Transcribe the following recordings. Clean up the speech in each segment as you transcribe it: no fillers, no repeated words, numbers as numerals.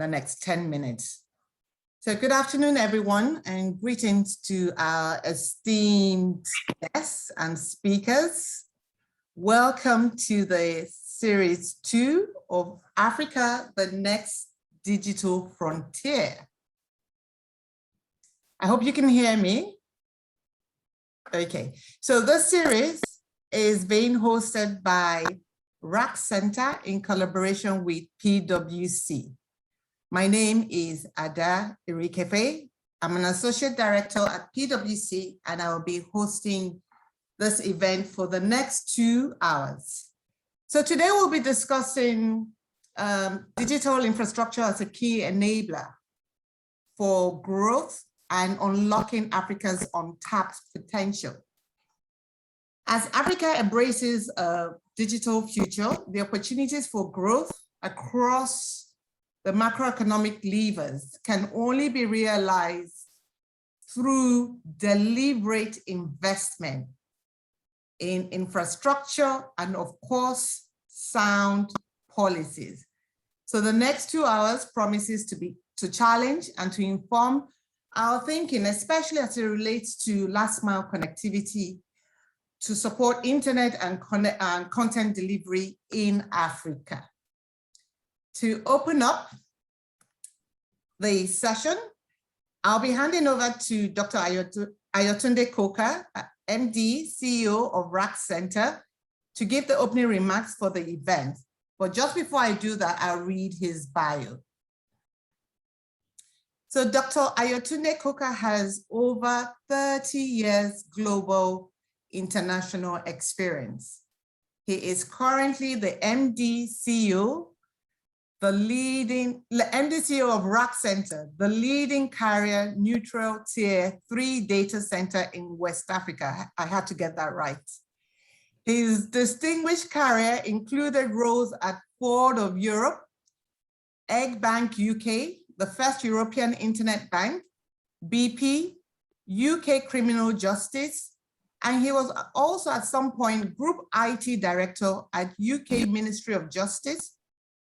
the next 10 minutes. So good afternoon, everyone, and greetings to our esteemed guests and speakers. Welcome to the series 2 of Africa, the Next Digital Frontier. I hope you can hear me. Okay, so this series is being hosted by RAC Center in collaboration with PwC. My name is Ada Irikefe. I'm an associate director at PwC, and I will be hosting this event for the next 2 hours. So today we'll be discussing digital infrastructure as a key enabler for growth and unlocking Africa's untapped potential. As Africa embraces a digital future, the opportunities for growth across the macroeconomic levers can only be realized through deliberate investment in infrastructure and, of course, sound policies. So the next 2 hours promises to challenge and to inform our thinking, especially as it relates to last mile connectivity to support internet and content delivery in Africa. To open up the session, I'll be handing over to Dr. Ayotunde Coker, MD, CEO of RAC Center, to give the opening remarks for the event. But just before I do that, I'll read his bio. So Dr. Ayotunde Coker has over 30 years global international experience. He is currently the MD CEO of RAC Center, the leading carrier neutral tier 3 data center in West Africa. I had to get that right. His distinguished career included roles at Ford of Europe, Egg Bank UK, the first European internet bank, BP, UK Criminal Justice, and he was also at some point Group IT Director at UK Ministry of Justice,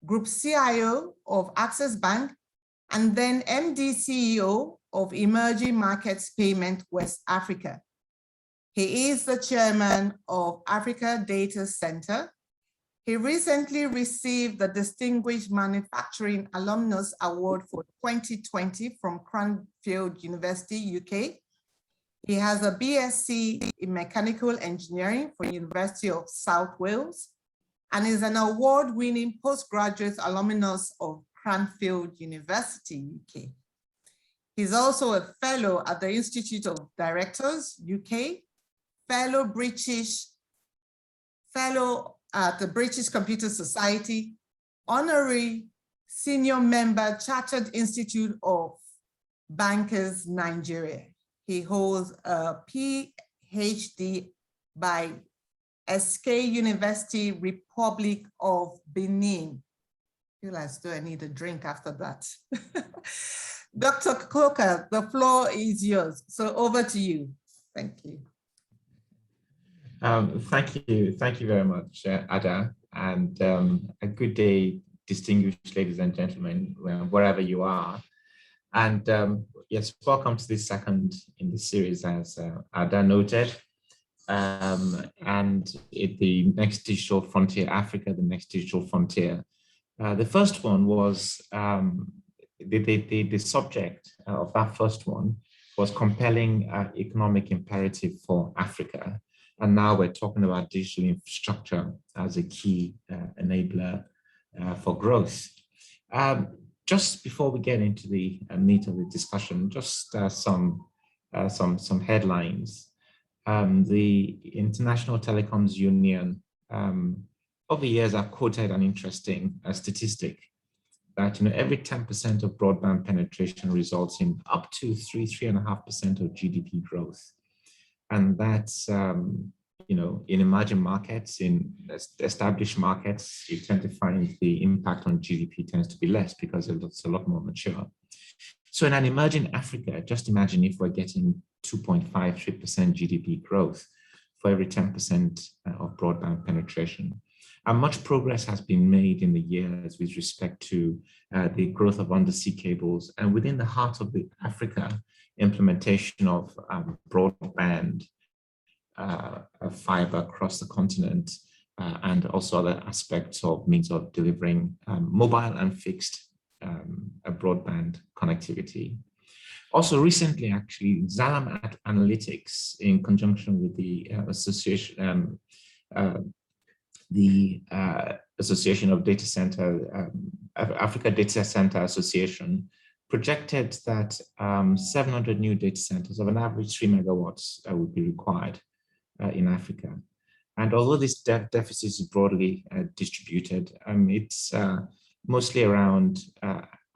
Group CIO of Access Bank, and then MD CEO of Emerging Markets Payment West Africa. He is the chairman of Africa Data Center. He recently received the Distinguished Manufacturing Alumnus Award for 2020 from Cranfield University, UK. He has a BSc in Mechanical Engineering from University of South Wales, and is an award-winning postgraduate alumnus of Cranfield University, UK. He's also a fellow at the Institute of Directors, UK, fellow at the British Computer Society, honorary senior member, Chartered Institute of Bankers, Nigeria. He holds a PhD by SK University, Republic of Benin. I feel like I need a drink after that. Dr. Coker, the floor is yours. So over to you. Thank you. Thank you very much, Ada, and a good day, distinguished ladies and gentlemen, wherever you are. And yes, welcome to the second in the series, as Ada noted. And the Next Digital Frontier, Africa, the Next Digital Frontier. The first one was, the subject of that first one was compelling economic imperative for Africa. And now we're talking about digital infrastructure as a key enabler for growth. Just before we get into the meat of the discussion, just some headlines. The International Telecoms Union over the years have quoted an interesting statistic that every 10% of broadband penetration results in up to 3.5% of GDP growth. And that's, in emerging markets, in established markets, you tend to find the impact on GDP tends to be less because it's a lot more mature. So in an emerging Africa, just imagine if we're getting 2.53% GDP growth for every 10% of broadband penetration. And much progress has been made in the years with respect to the growth of undersea cables, and within the heart of the Africa, implementation of broadband fiber across the continent, and also other aspects of means of delivering mobile and fixed broadband connectivity. Also recently, actually, Xalam Analytics, in conjunction with the association, Association of Data Center, Africa Data Center Association, projected that 700 new data centers of an average 3 megawatts would be required in Africa. And although this deficit is broadly distributed, it's mostly around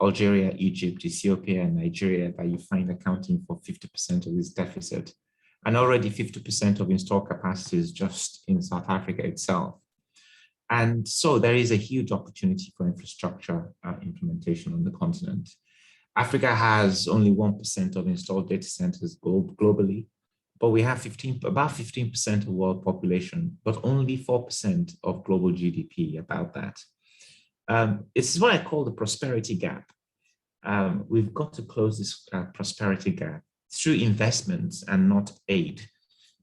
Algeria, Egypt, Ethiopia, and Nigeria that you find accounting for 50% of this deficit. And already 50% of installed capacity is just in South Africa itself. And so there is a huge opportunity for infrastructure implementation on the continent. Africa has only 1% of installed data centers globally, but we have about 15% of world population, but only 4% of global GDP, about that. It's what I call the prosperity gap. We've got to close this prosperity gap through investments and not aid.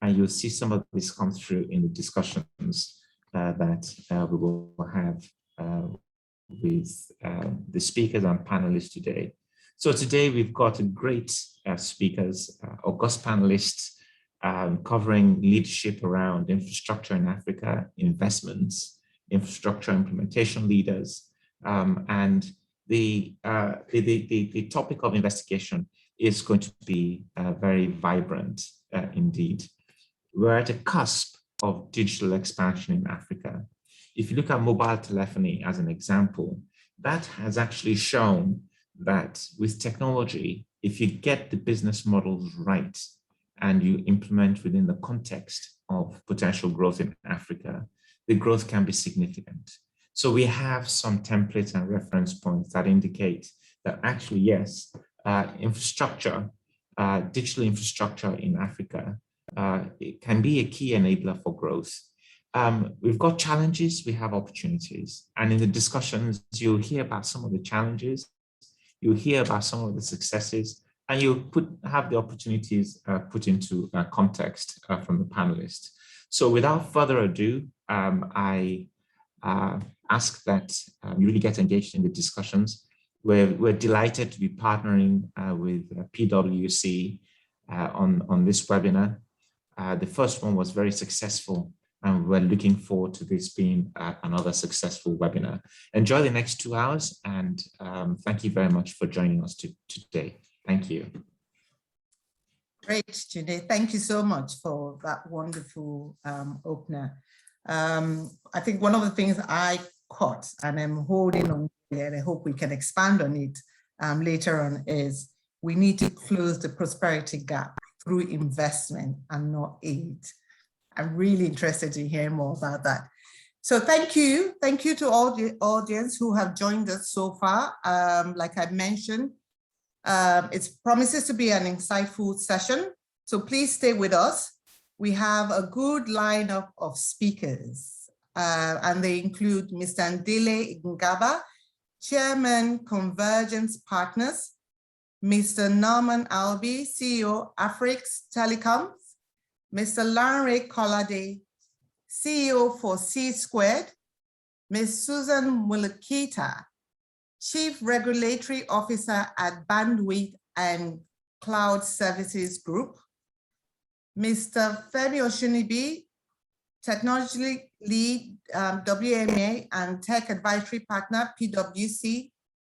And you'll see some of this come through in the discussions that we will have with the speakers and panelists today. So today we've got great speakers, august panelists, covering leadership around infrastructure in Africa, investments, infrastructure implementation leaders, and the topic of investigation is going to be very vibrant indeed. We're at a cusp of digital expansion in Africa. If you look at mobile telephony as an example, that has actually shown that with technology, if you get the business models right and you implement within the context of potential growth in Africa, the growth can be significant. So we have some templates and reference points that indicate that actually, yes, infrastructure, digital infrastructure in Africa, it can be a key enabler for growth. We've got challenges, we have opportunities. And in the discussions, you'll hear about some of the challenges, you'll hear about some of the successes, and you'll have the opportunities put into context from the panelists. So without further ado, I ask that you really get engaged in the discussions. We're delighted to be partnering with PwC on this webinar. The first one was very successful, and we're looking forward to this being another successful webinar. Enjoy the next 2 hours, and thank you very much for joining us today. Thank you. Great, Jide. Thank you so much for that wonderful opener. I think one of the things I caught, and I'm holding on, and I hope we can expand on it later on, is we need to close the prosperity gap through investment and not aid. I'm really interested to hear more about that. So thank you. Thank you to all the audience who have joined us so far. Like I mentioned, it promises to be an insightful session. So please stay with us. We have a good lineup of speakers, and they include Mr. Ndile Ngaba, Chairman, Convergence Partners, Mr. Norman Albi, CEO, Afrix Telecoms, Mr. Lanre Kolade, CEO for C Squared, Ms. Susan Mulakita, Chief Regulatory Officer at Bandwidth and Cloud Services Group, Mr. Femi Oshunibi, Technology Lead, WMA and Tech Advisory Partner, PwC.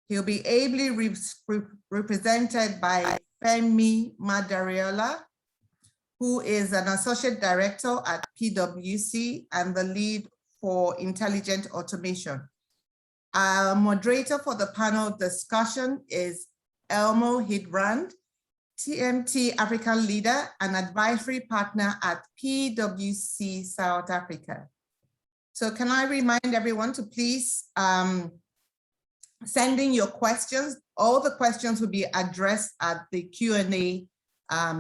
He'll be ably represented by Femi Madariola, who is an Associate Director at PwC and the lead for Intelligent Automation. Our moderator for the panel discussion is Elmo Hidrand, TMT African leader and advisory partner at PwC South Africa. So can I remind everyone to please send in your questions. All the questions will be addressed at the Q&A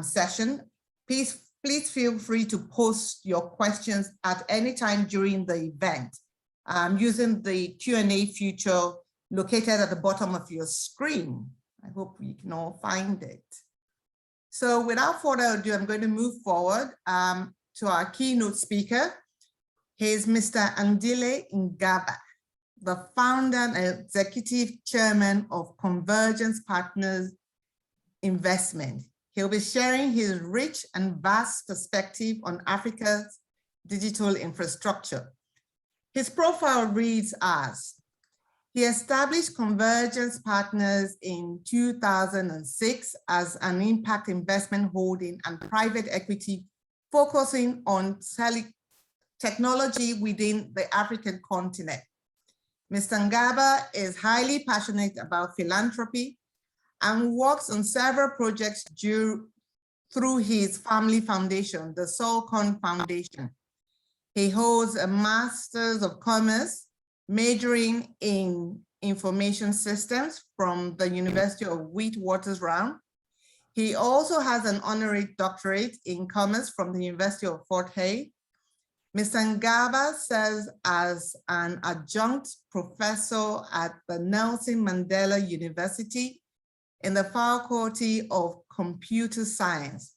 session. Please feel free to post your questions at any time during the event. using the Q&A feature located at the bottom of your screen. I hope you can all find it. So without further ado, I'm going to move forward to our keynote speaker. He's Mr. Andile Ngaba, the founder and executive chairman of Convergence Partners Investment. He'll be sharing his rich and vast perspective on Africa's digital infrastructure. His profile reads as, he established Convergence Partners in 2006 as an impact investment holding and private equity focusing on technology within the African continent. Mr. Ngaba is highly passionate about philanthropy and works on several projects through his family foundation, the Solcon Foundation. He holds a Master's of Commerce, majoring in information systems from the University of Witwatersrand. He also has an honorary doctorate in commerce from the University of Fort Hare. Mr. Ngaba serves as an adjunct professor at the Nelson Mandela University in the Faculty of Computer Science.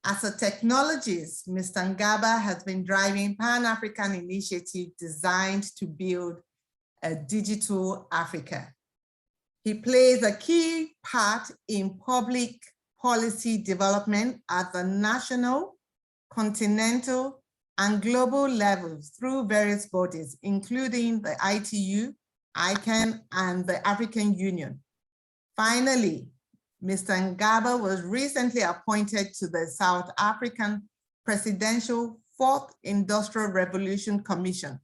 As a technologist, Mr. Ngaba has been driving Pan-African initiative designed to build a digital Africa. He plays a key part in public policy development at the national, continental, and global levels through various bodies, including the ITU, ICANN, and the African Union. Finally, Mr. Ngaba was recently appointed to the South African Presidential Fourth Industrial Revolution Commission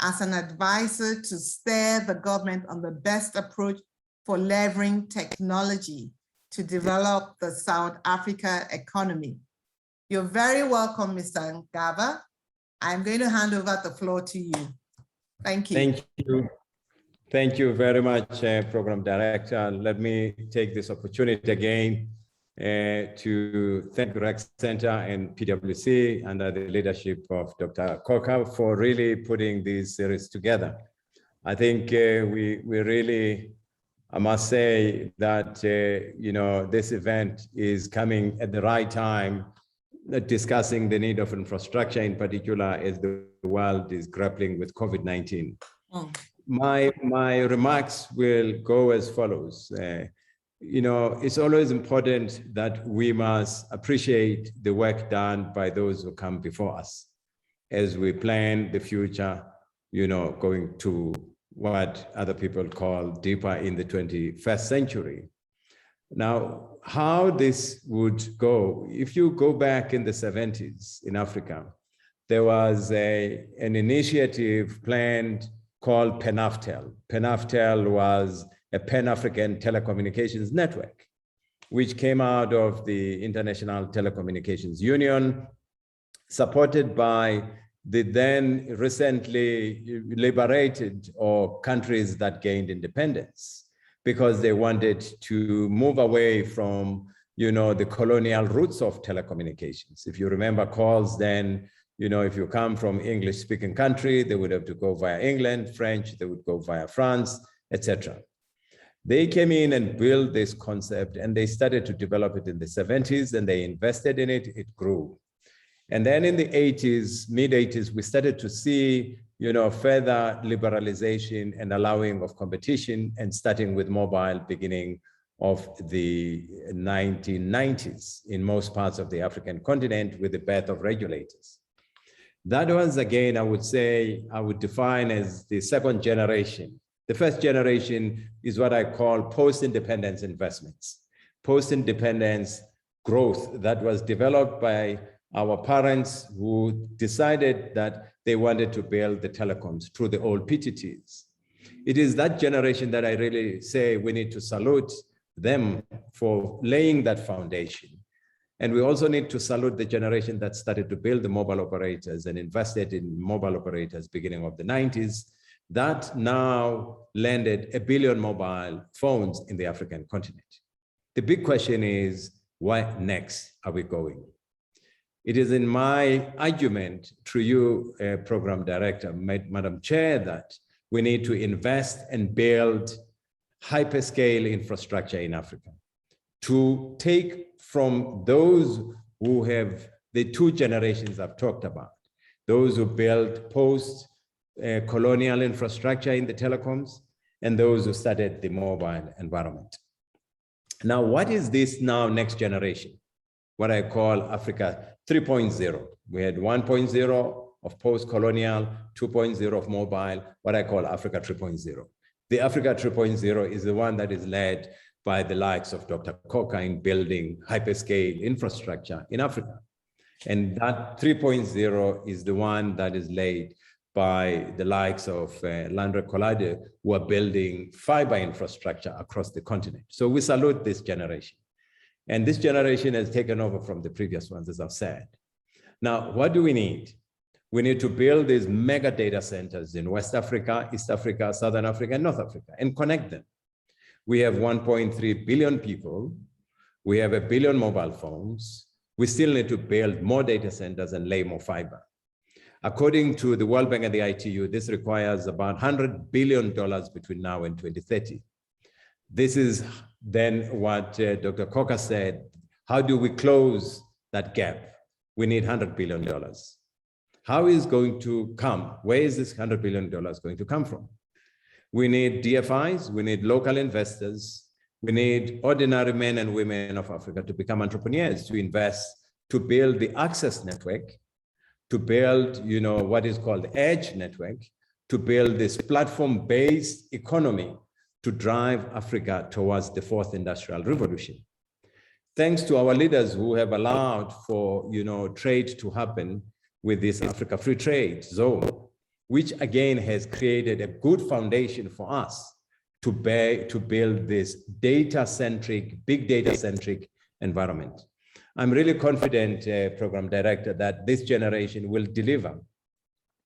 as an advisor to steer the government on the best approach for leveraging technology to develop the South Africa economy. You're very welcome, Mr. Ngaba. I'm going to hand over the floor to you. Thank you. Thank you. Thank you very much, Program Director. Let me take this opportunity again to thank Rec Center and PwC under the leadership of Dr. Coker for really putting this series together. I think we really, I must say that, this event is coming at the right time, discussing the need of infrastructure in particular as the world is grappling with COVID-19. My remarks will go as follows. It's always important that we must appreciate the work done by those who come before us as we plan the future, going to what other people call deeper in the 21st century. Now, how this would go, if you go back in the 70s in Africa, there was an initiative planned called PANAFTEL. PANAFTEL was a Pan-African telecommunications network, which came out of the International Telecommunications Union, supported by the then recently liberated or countries that gained independence, because they wanted to move away from, the colonial roots of telecommunications. If you remember calls then, if you come from English-speaking country, they would have to go via England, French, they would go via France, etc. They came in and built this concept and they started to develop it in the 70s and they invested in it, it grew. And then in the 80s, mid-80s, we started to see, further liberalization and allowing of competition and starting with mobile beginning of the 1990s in most parts of the African continent with the birth of regulators. That was, again, I would define as the second generation. The first generation is what I call post-independence investments, post-independence growth that was developed by our parents who decided that they wanted to build the telecoms through the old PTTs. It is that generation that I really say we need to salute them for laying that foundation. And we also need to salute the generation that started to build the mobile operators and invested in mobile operators beginning of the 90s. That now landed 1 billion mobile phones in the African continent. The big question is, where next are we going? It is in my argument through you, Program Director, Madam Chair, that we need to invest and build hyperscale infrastructure in Africa to take from those who have the two generations I've talked about, those who built post-colonial infrastructure in the telecoms, and those who started the mobile environment. Now, what is this now next generation? What I call Africa 3.0. We had 1.0 of post-colonial, 2.0 of mobile, what I call Africa 3.0. The Africa 3.0 is the one that is led by the likes of Dr. Coker in building hyperscale infrastructure in Africa. And that 3.0 is the one that is laid by the likes of Landry Colade, who are building fiber infrastructure across the continent. So we salute this generation. And this generation has taken over from the previous ones, as I've said. Now, what do we need? We need to build these mega data centers in West Africa, East Africa, Southern Africa, and North Africa, and connect them. We have 1.3 billion people. We have 1 billion mobile phones. We still need to build more data centers and lay more fiber. According to the World Bank and the ITU, this requires about $100 billion between now and 2030. This is then what Dr. Coker said. How do we close that gap? We need $100 billion. How is going to come? Where is this $100 billion going to come from? We need DFIs, we need local investors, we need ordinary men and women of Africa to become entrepreneurs, to invest, to build the access network, to build, what is called the edge network, to build this platform-based economy to drive Africa towards the fourth industrial revolution. Thanks to our leaders who have allowed for, trade to happen with this Africa Free Trade Zone, which again has created a good foundation for us to build this data-centric, big data-centric environment. I'm really confident, Program Director, that this generation will deliver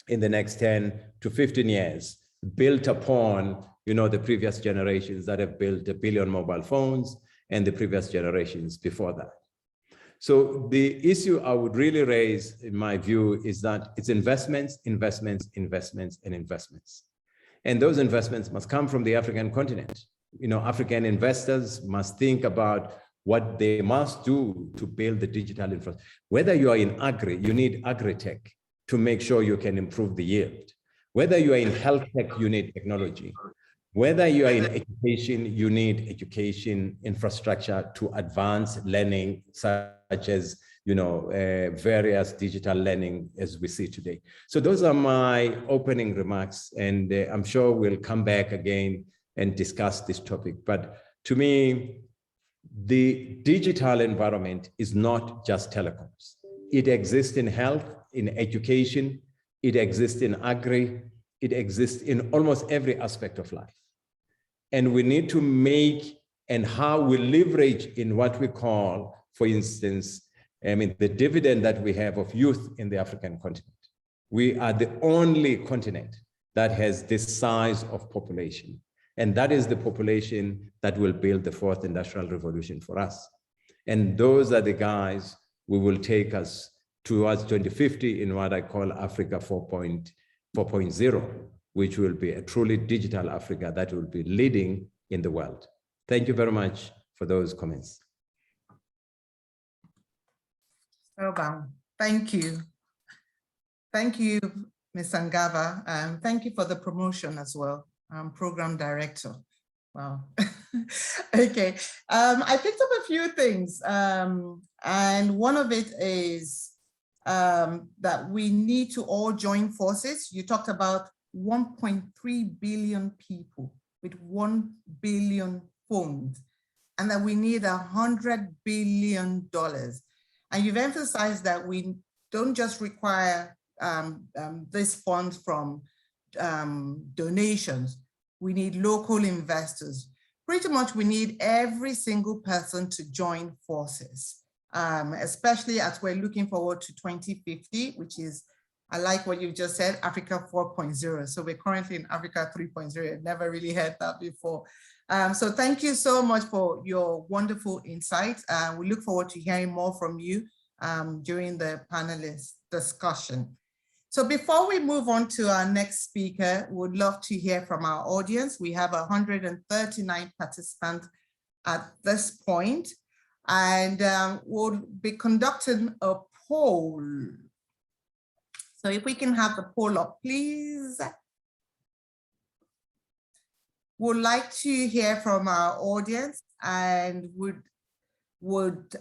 in the next 10 to 15 years, built upon the previous generations that have built 1 billion mobile phones and the previous generations before that. So the issue I would really raise, in my view, is that it's investments, investments, investments, and investments. And those investments must come from the African continent. African investors must think about what they must do to build the digital infrastructure. Whether you are in agri, you need agri-tech to make sure you can improve the yield. Whether you are in health tech, you need technology. Whether you are in education, you need education infrastructure to advance learning, such as various digital learning as we see today. So those are my opening remarks, and I'm sure we'll come back again and discuss this topic. But to me, the digital environment is not just telecoms. It exists in health, in education, it exists in agri, it exists in almost every aspect of life. And we need to make and how we leverage in what we call, for instance, the dividend that we have of youth in the African continent. We are the only continent that has this size of population. And that is the population that will build the fourth industrial revolution for us. And those are the guys who will take us towards 2050 in what I call Africa 4.0, which will be a truly digital Africa that will be leading in the world. Thank you very much for those comments. Thank you. Thank you, Ms. Sangava. Thank you for the promotion as well, Program Director. Wow. Okay, I picked up a few things, and one of it is that we need to all join forces. You talked about 1.3 billion people with 1 billion phones, and that we need $100 billion. And you've emphasized that we don't just require this funds from donations. We need local investors. Pretty much we need every single person to join forces, especially as we're looking forward to 2050, which is, I like what you just said, Africa 4.0. So we're currently in Africa 3.0. I've never really heard that before. So thank you so much for your wonderful insights. We look forward to hearing more from you during the panelist discussion. So before we move on to our next speaker, would love to hear from our audience. We have 139 participants at this point, and we'll be conducting a poll. So if we can have the poll up, please. Would like to hear from our audience and would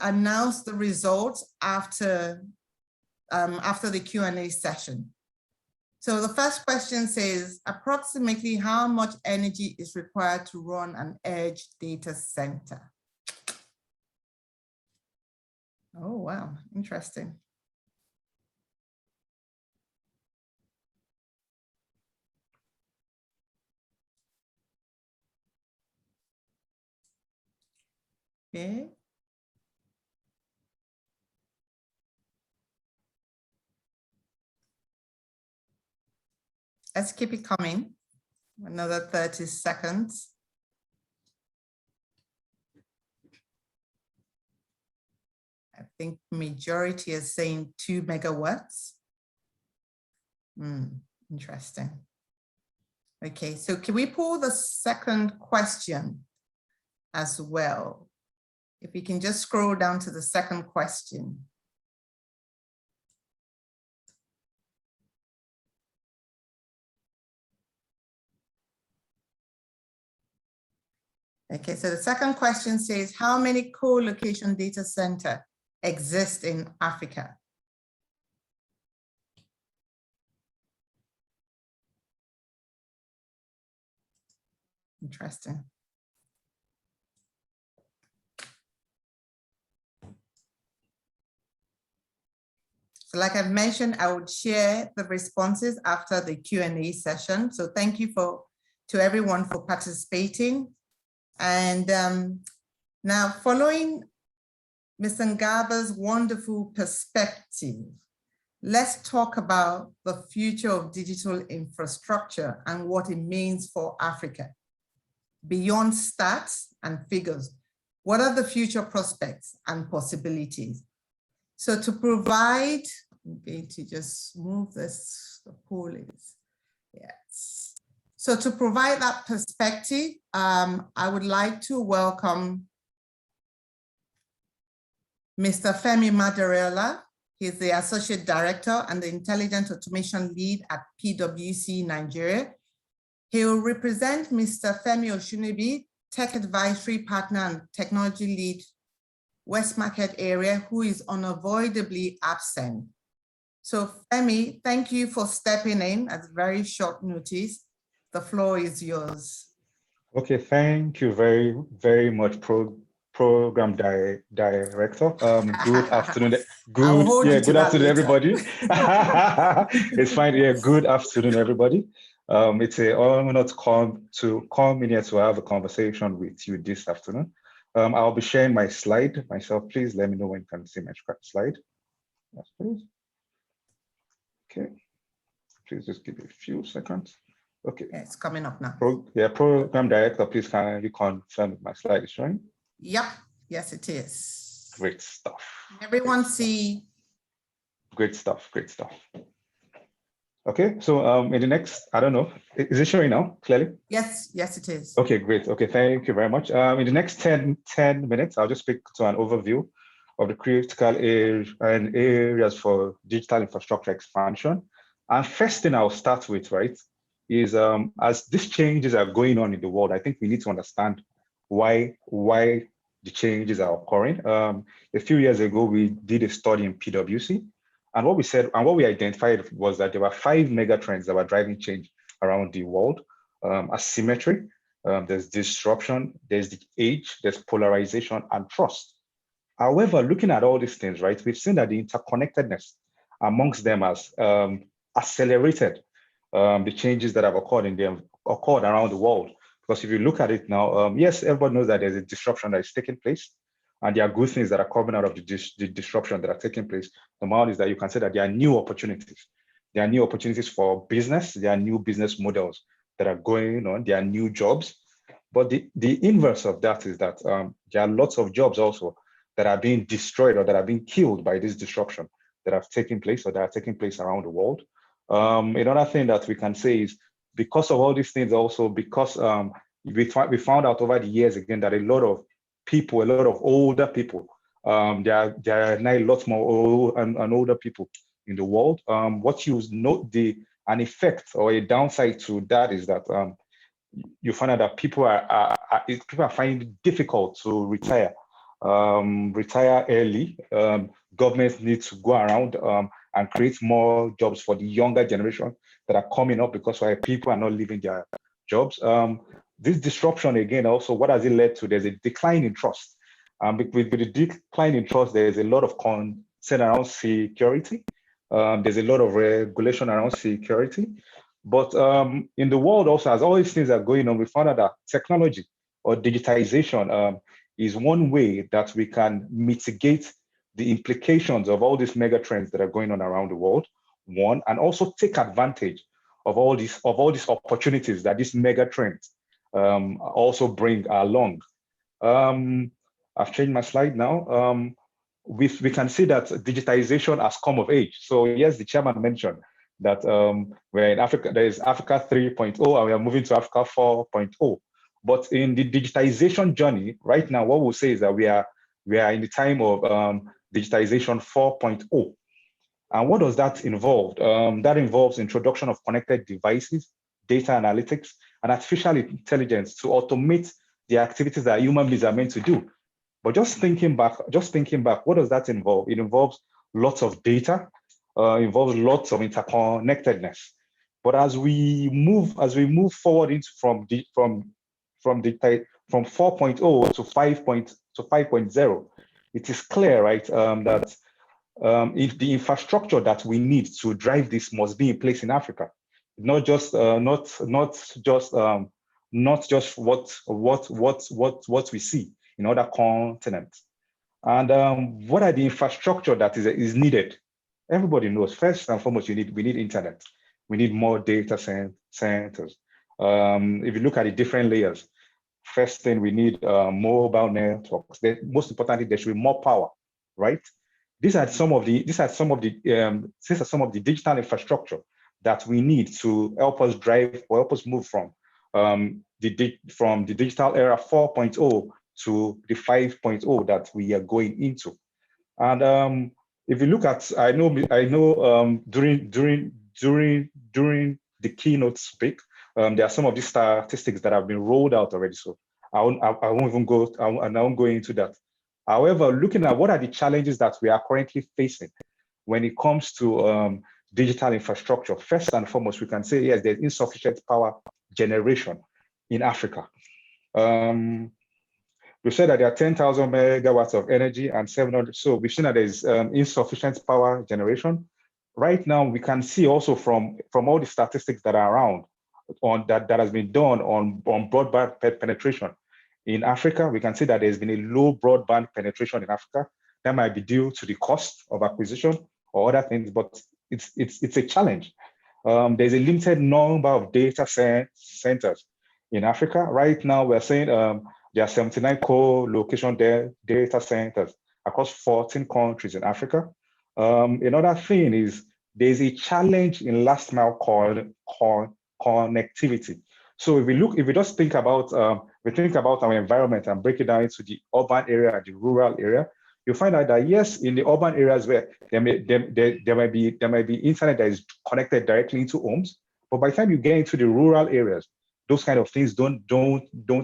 announce the results after the Q&A session. So the first question says, approximately how much energy is required to run an edge data center? Oh, wow, interesting. Okay. Let's keep it coming. Another 30 seconds. I think majority is saying 2 megawatts. Interesting. Okay, so can we pull the second question as well? If we can just scroll down to the second question. Okay, so the second question says, how many co-location data centers exist in Africa? Interesting. So like I've mentioned, I would share the responses after the Q&A session. So thank you to everyone for participating. And now following Ms. Ngaba's wonderful perspective, let's talk about the future of digital infrastructure and what it means for Africa. Beyond stats and figures, what are the future prospects and possibilities? So to provide, I'm going to just move this, the poll is, yes. So to provide that perspective, I would like to welcome Mr. Femi Madarela. He's the Associate Director and the Intelligent Automation Lead at PwC Nigeria. He will represent Mr. Femi Oshunibi, Tech Advisory Partner and Technology Lead, West Market Area, who is unavoidably absent. So Femi, thank you for stepping in at very short notice. The floor is yours. Okay, thank you very much, Program Director. Good afternoon. Good afternoon, everybody. It's fine. Yeah, good afternoon, everybody. It's an honor to come in here to have a conversation with you this afternoon. I'll be sharing my slide myself. Please let me know when you can see my slide. Yes, please. Okay. Please just give me a few seconds. Okay. Yeah, it's coming up now. Program Director, please kindly confirm if my slide is showing. Yep. Yes, it is. Great stuff. Everyone see. Great stuff. Great stuff. Okay, so in the next, I don't know, is it showing now clearly? Yes, yes, it is. Okay, great. Okay, thank you very much. In the next 10 minutes, I'll just speak to an overview of the critical areas for digital infrastructure expansion. And first thing I'll start with, right, is as these changes are going on in the world, I think we need to understand why the changes are occurring. A few years ago, we did a study in PwC. And what we said, and what we identified was that there were 5 mega trends that were driving change around the world. Asymmetry, there's disruption, there's the age, there's polarization and trust. However, looking at all these things, right, we've seen that the interconnectedness amongst them has accelerated the changes that have occurred around the world. Because if you look at it now, yes, everybody knows that there's a disruption that is taking place. And there are good things that are coming out of the disruption that are taking place. The amount is that you can say that there are new opportunities. There are new opportunities for business. There are new business models that are going on. There are new jobs. But the inverse of that is that there are lots of jobs also that are being destroyed or that are being killed by this disruption that have taken place or that are taking place around the world. Another thing that we can say is because of all these things, also because we found out over the years again that a lot of people, a lot of older people, there are now a lot more old and older people in the world. What you note an effect or a downside to that is that you find out that people are finding it difficult to retire early. Governments need to go around and create more jobs for the younger generation that are coming up because people are not leaving their jobs. This disruption again, also, what has it led to? There's a decline in trust. With the decline in trust, there's a lot of concern around security. There's a lot of regulation around security. But in the world also, as all these things are going on, we found out that technology or digitization is one way that we can mitigate the implications of all these mega trends that are going on around the world, one, and also take advantage of all these opportunities that these mega trends also bring along. I've changed my slide now. We can see that digitization has come of age. So yes, the chairman mentioned that we're in Africa, there is Africa 3.0 and we are moving to Africa 4.0. But in the digitization journey, right now, what we'll say is that we are in the time of digitization 4.0. And what does that involve? That involves introduction of connected devices, data analytics, and artificial intelligence to automate the activities that human beings are meant to do. But just thinking back, what does that involve? It involves lots of data, involves lots of interconnectedness. But as we move forward into from 4.0 to 5.0, it is clear, right, that if the infrastructure that we need to drive this must be in place in Africa, not just what we see in other continents. And what are the infrastructure that is needed? Everybody knows, first and foremost, we need internet. We need more data centers. If you look at the different layers, first thing we need mobile networks. Most importantly, there should be more power, right? These are some of the digital infrastructure that we need to help us drive or help us move from the digital era 4.0 to the 5.0 that we are going into. And if you look at, I know during the keynote speak, there are some of these statistics that have been rolled out already. So I won't go into that. However, looking at what are the challenges that we are currently facing when it comes to digital infrastructure, first and foremost, we can say, yes, there's insufficient power generation in Africa. We said that there are 10,000 megawatts of energy and 700. So we've seen that there's insufficient power generation. Right now, we can see also from all the statistics that are around that has been done on broadband penetration in Africa, we can see that there's been a low broadband penetration in Africa. That might be due to the cost of acquisition or other things, but it's a challenge. There's a limited number of data centers in Africa. Right now, we're saying there are 79 co-location data centers across 14 countries in Africa. Another thing is there's a challenge in last mile connectivity. So if we just think about our environment and break it down into the urban area and the rural area, you'll find out that yes, in the urban areas where there might be internet that is connected directly into homes, but by the time you get into the rural areas, those kind of things don't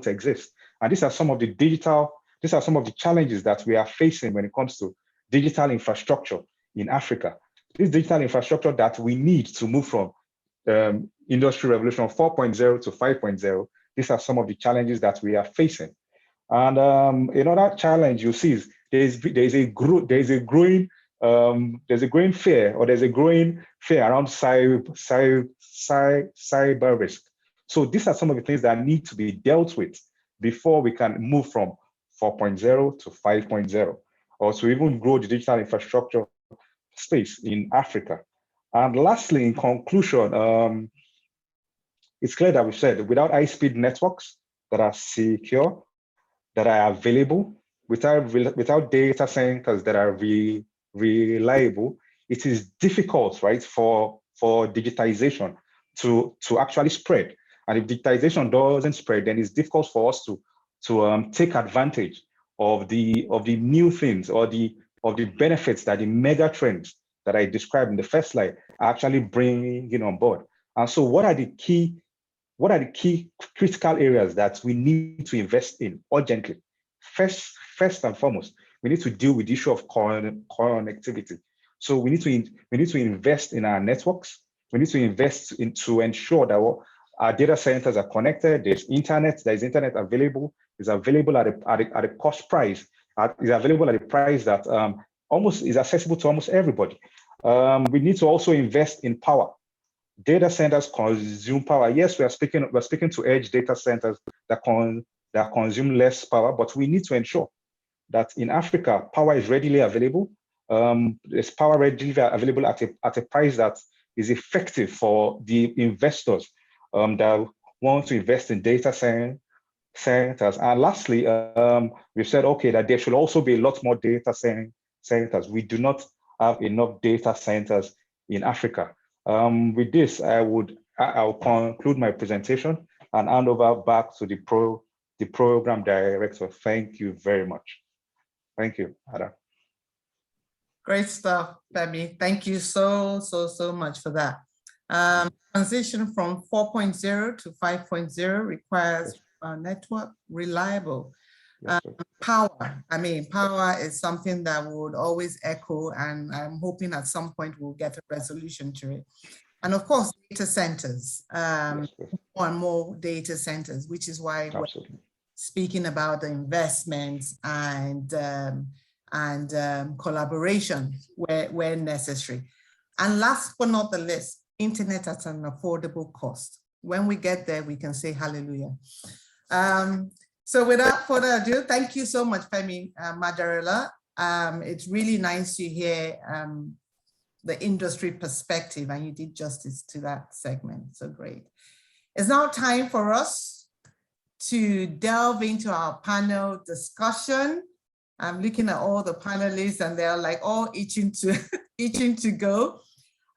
exist. And these are some of the challenges that we are facing when it comes to digital infrastructure in Africa. This digital infrastructure that we need to move from Industry Revolution 4.0 to 5.0, these are some of the challenges that we are facing. And another challenge you see is there's a growing fear around cyber risk. So these are some of the things that need to be dealt with before we can move from 4.0 to 5.0, or to even grow the digital infrastructure space in Africa. And lastly, in conclusion, it's clear that we've said without high-speed networks that are secure, that are available, without data centers that are reliable, it is difficult, right, for digitization to actually spread. And if digitization doesn't spread, then it's difficult for us to take advantage of the new things or the benefits that the mega trends that I described in the first slide are actually bringing on board. And so what are the key critical areas that we need to invest in urgently? First and foremost, we need to deal with the issue of connectivity. So we need to invest in our networks. We need to invest to ensure that our data centers are connected. There's internet available. It's available at a cost price. Is available at a price that almost is accessible to almost everybody. We need to also invest in power. Data centers consume power. Yes, we're speaking to edge data centers that consume less power, but we need to ensure that in Africa, power is readily available. There's power readily available at a price that is effective for the investors that want to invest in data centers. And lastly, we've said, okay, that there should also be a lot more data centers. We do not have enough data centers in Africa. With this, I'll conclude my presentation and hand over back to the program director. Thank you very much. Thank you, Ada. Great stuff, Femi. Thank you so much for that. Transition from 4.0 to 5.0 requires a network reliable. Power. I mean, power is something that would always echo, and I'm hoping at some point we'll get a resolution to it. And of course, data centers, more and more data centers, which is why we're speaking about the investments and collaboration where necessary. And last but not the least, internet at an affordable cost. When we get there, we can say hallelujah. So without further ado, thank you so much, Femi Madarela. It's really nice to hear the industry perspective, and you did justice to that segment, so great. It's now time for us to delve into our panel discussion. I'm looking at all the panelists and they're like all itching to go.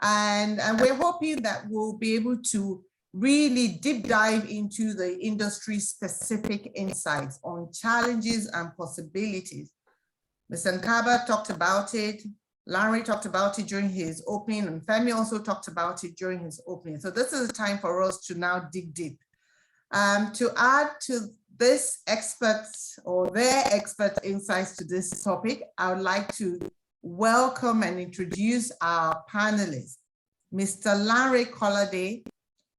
And we're hoping that we'll be able to really deep dive into the industry specific insights on challenges and possibilities. Mr. Nkaba talked about it, Larry talked about it during his opening, and Femi also talked about it during his opening. So this is a time for us to now dig deep. To add to this experts or their expert insights to this topic, I would like to welcome and introduce our panelists, Mr. Larry Colade,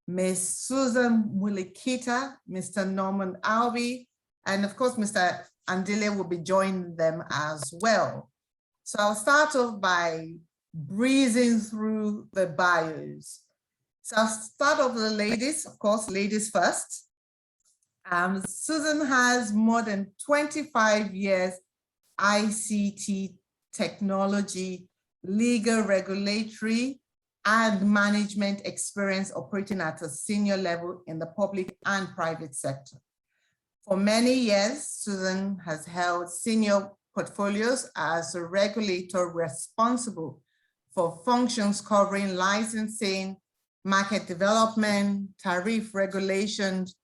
Ms. Susan Mulikita, Mr. Norman Albi, and of course, Mr. Andile will be joining them as well. So I'll start off by breezing through the bios. So I'll start off with the ladies, of course, ladies first. Susan has more than 25 years ICT technology, legal, regulatory, and management experience operating at a senior level in the public and private sector. For many years, Susan has held senior portfolios as a regulator responsible for functions covering licensing, market development, tariff regulations,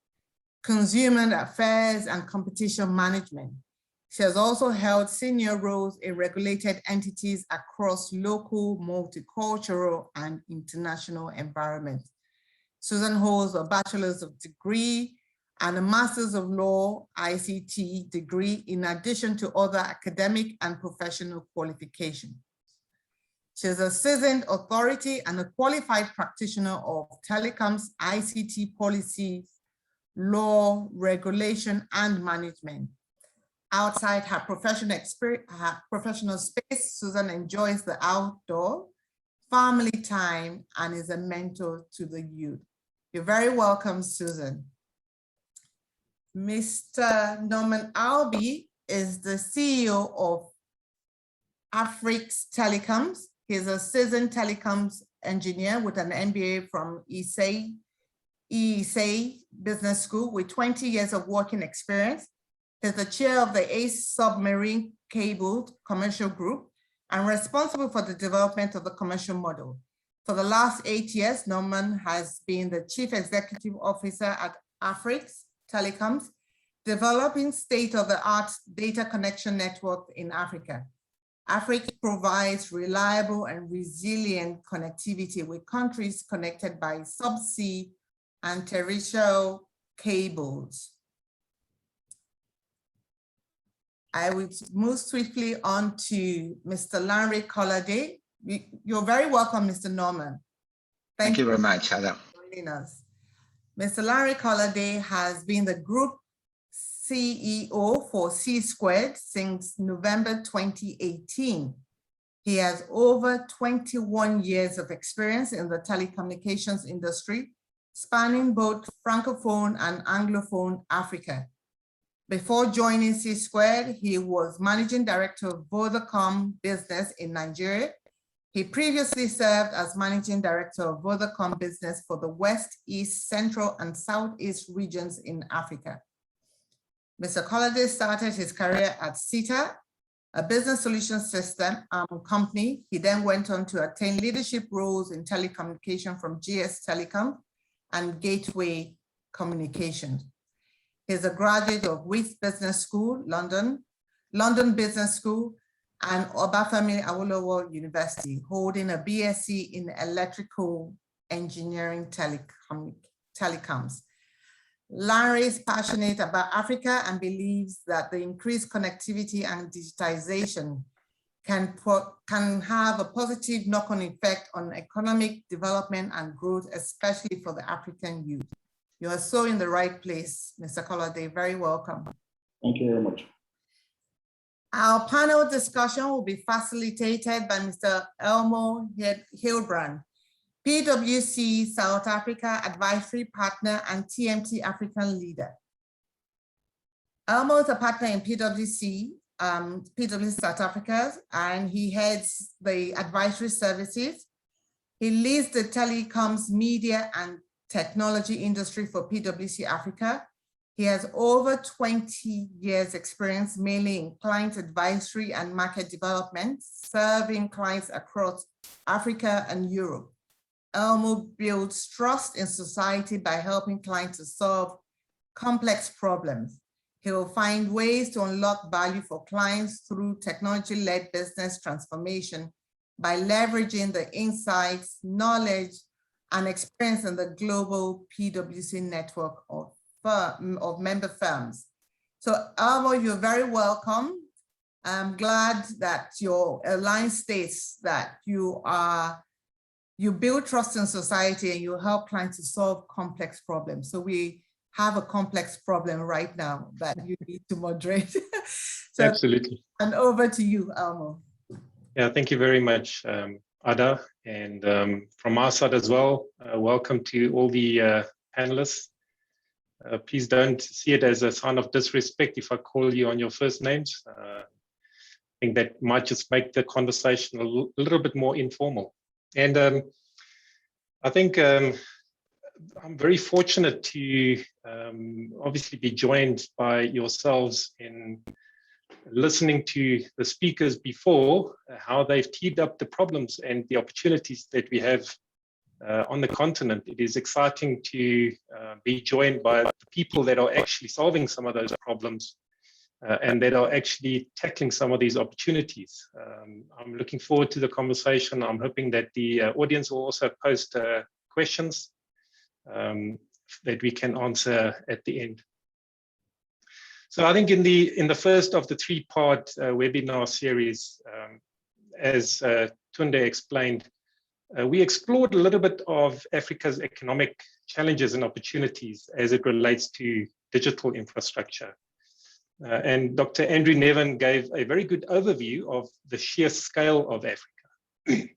consumer affairs, and competition management. She has also held senior roles in regulated entities across local, multicultural, and international environments. Susan holds a bachelor's of degree and a master's of law ICT degree, in addition to other academic and professional qualifications. She is a seasoned authority and a qualified practitioner of telecoms, ICT policies, law, regulation, and management. Outside her professional space, Susan enjoys the outdoor, family time, and is a mentor to the youth. You're very welcome, Susan. Mr. Norman Albi is the CEO of Afrix Telecoms. He's a seasoned telecoms engineer with an MBA from ESA Business School with 20 years of working experience. He's the chair of the ACE Submarine Cable Commercial Group and responsible for the development of the commercial model. For the last 8 years, Norman has been the Chief Executive Officer at Afrix Telecoms, developing state-of-the-art data connection network in Africa. Afrix provides reliable and resilient connectivity with countries connected by subsea and terrestrial cables. I will move swiftly on to Mr. Larry Collade. You're very welcome, Mr. Norman. Thank you very much, Adam. Mr. Larry Collade has been the group CEO for C Squared since November 2018. He has over 21 years of experience in the telecommunications industry, spanning both Francophone and Anglophone Africa. Before joining C Squared, he was Managing Director of Vodacom Business in Nigeria. He previously served as Managing Director of Vodacom Business for the West, East, Central, and Southeast regions in Africa. Mr. Collade started his career at CETA, a business solutions system company. He then went on to attain leadership roles in telecommunication from GS Telecom and Gateway Communications. He's a graduate of Wits Business School, London Business School, and Obafemi Awolowo University, holding a BSc in Electrical Engineering Telecoms. Larry is passionate about Africa and believes that the increased connectivity and digitization can have a positive knock-on effect on economic development and growth, especially for the African youth. You are so in the right place, Mr. Collade. Very welcome. Thank you very much. Our panel discussion will be facilitated by Mr. Elmo Hilbrand, PwC South Africa Advisory Partner and TMT African Leader. Elmo is a partner in PwC South Africa, and he heads the advisory services. He leads the telecoms, media, and technology industry for PwC Africa. He has over 20 years experience, mainly in client advisory and market development, serving clients across Africa and Europe. Elmo builds trust in society by helping clients to solve complex problems. He will find ways to unlock value for clients through technology-led business transformation by leveraging the insights, knowledge, and experience in the global PwC network of member firms. So Elmo, you're very welcome. I'm glad that your line states that you build trust in society and you help clients to solve complex problems. So we have a complex problem right now that you need to moderate. So, absolutely. And over to you, Elmo. Yeah, thank you very much, Ada. And from our side as well, welcome to all the panelists. Please don't see it as a sign of disrespect if I call you on your first names. I think that might just make the conversation a little bit more informal. And I think I'm very fortunate to obviously be joined by yourselves in listening to the speakers before, how they've teed up the problems and the opportunities that we have on the continent. It is exciting to be joined by the people that are actually solving some of those problems and that are actually tackling some of these opportunities. I'm looking forward to the conversation. I'm hoping that the audience will also post questions that we can answer at the end. So I think in the first of the three-part webinar series, as Tunde explained, we explored a little bit of Africa's economic challenges and opportunities as it relates to digital infrastructure. And Dr. Andrew Nevin gave a very good overview of the sheer scale of Africa.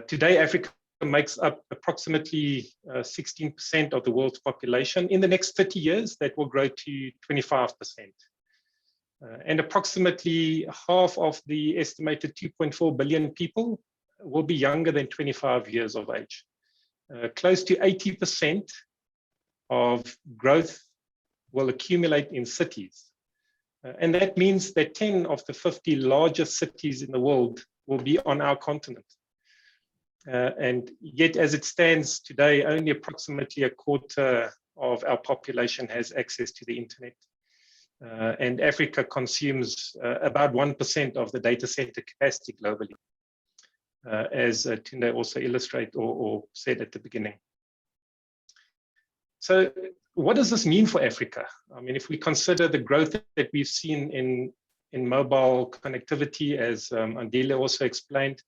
Today, Africa makes up approximately 16% of the world's population. In the next 30 years, that will grow to 25%. And approximately half of the estimated 2.4 billion people will be younger than 25 years of age. Close to 80% of growth will accumulate in cities. And that means that 10 of the 50 largest cities in the world will be on our continent. And yet, as it stands today, only approximately a quarter of our population has access to the internet. And Africa consumes about 1% of the data center capacity globally, as Tunde also illustrated or said at the beginning. So what does this mean for Africa? I mean, if we consider the growth that we've seen in mobile connectivity, as Andile also explained,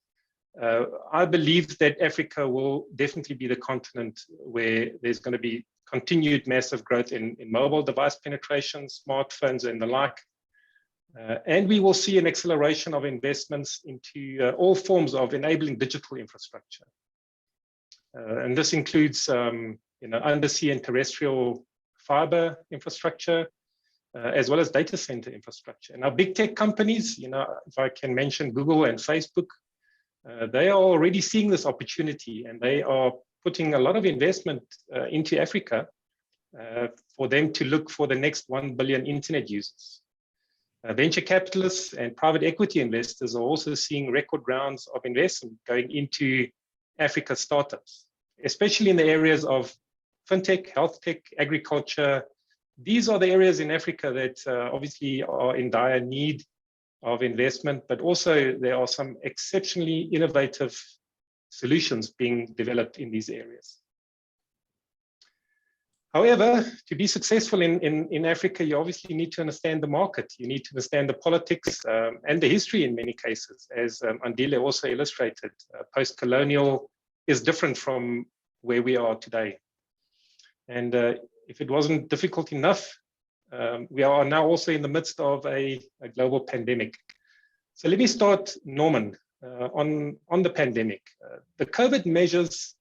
I believe that Africa will definitely be the continent where there's going to be continued massive growth in mobile device penetration, smartphones and the like. And we will see an acceleration of investments into all forms of enabling digital infrastructure. And this includes undersea and terrestrial fiber infrastructure, as well as data center infrastructure. And our big tech companies, if I can mention Google and Facebook, they are already seeing this opportunity, and they are putting a lot of investment into Africa for them to look for the next 1 billion internet users. Venture capitalists and private equity investors are also seeing record rounds of investment going into Africa startups, especially in the areas of fintech, health tech, agriculture. These are the areas in Africa that obviously are in dire need of investment, but also there are some exceptionally innovative solutions being developed in these areas. However, to be successful in Africa, you obviously need to understand the market. You need to understand the politics and the history in many cases, as Andile also illustrated. Post-colonial is different from where we are today. And if it wasn't difficult enough, we are now also in the midst of a global pandemic. So let me start, Norman, on the pandemic. The COVID measures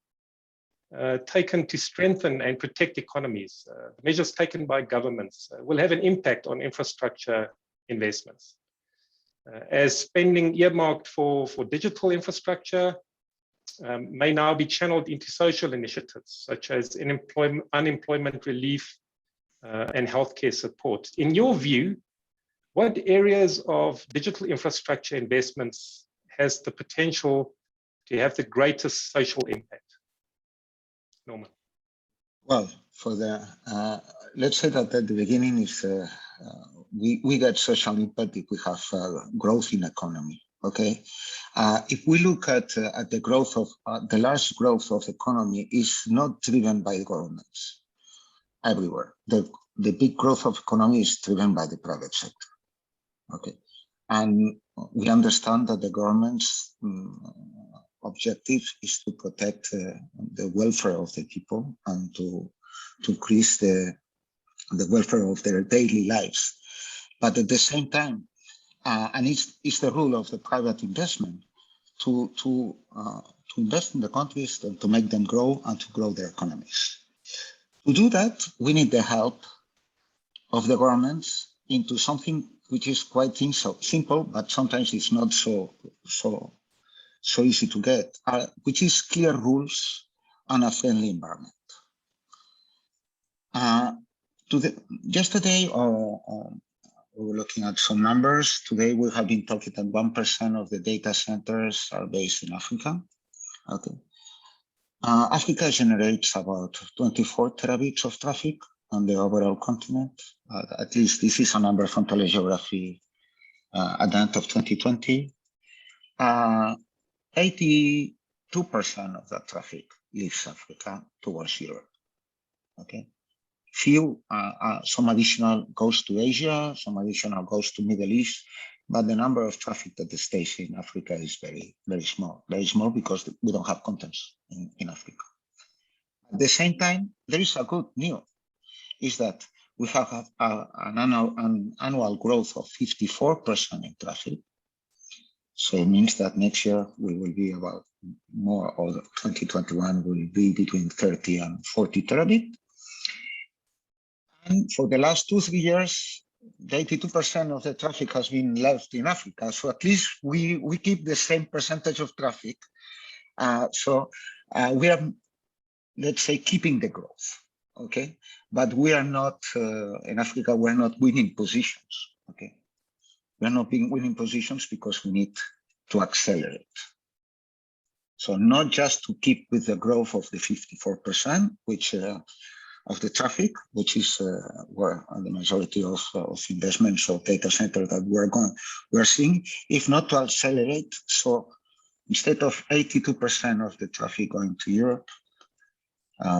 taken to strengthen and protect economies, the measures taken by governments will have an impact on infrastructure investments. As spending earmarked for digital infrastructure may now be channeled into social initiatives, such as unemployment relief and healthcare support. In your view, what areas of digital infrastructure investments has the potential to have the greatest social impact? Norman. Well, let's say that at the beginning is we get social impact if we have growth in economy. Okay, if we look at the growth of the large growth of economy is not driven by governments everywhere. The big growth of economy is driven by the private sector. Okay, and we understand that the government's objective is to protect the welfare of the people and to increase the welfare of their daily lives. But at the same time, and it's the rule of the private investment to invest in the countries to make them grow and to grow their economies. To do that, we need the help of the governments into something which is quite simple, but sometimes it's not so easy to get, which is clear rules and a friendly environment. Yesterday, we were looking at some numbers. Today, we have been talking that 1% of the data centers are based in Africa. Okay. Africa generates about 24 terabits of traffic on the overall continent. At least this is a number from Telegeography at the end of 2020. 82% of that traffic leaves Africa towards Europe. Okay. Some additional goes to Asia, some additional goes to Middle East, but the number of traffic that stays in Africa is very, very small because we don't have contents in Africa. At the same time, there is a good news, is that we have an annual growth of 54% in traffic. So it means that next year we will be about more, or 2021 will be between 30 and 40 terabit. And for the last 2-3 years, the 82% of the traffic has been left in Africa. So at least we keep the same percentage of traffic. We are, let's say, keeping the growth. okay? But we are not, in Africa, we're not winning positions, okay? We're not being winning positions because we need to accelerate. So not just to keep with the growth of the 54%, which of the traffic, which is where the majority of investments of data center that we're seeing, if not to accelerate. So instead of 82% of the traffic going to Europe,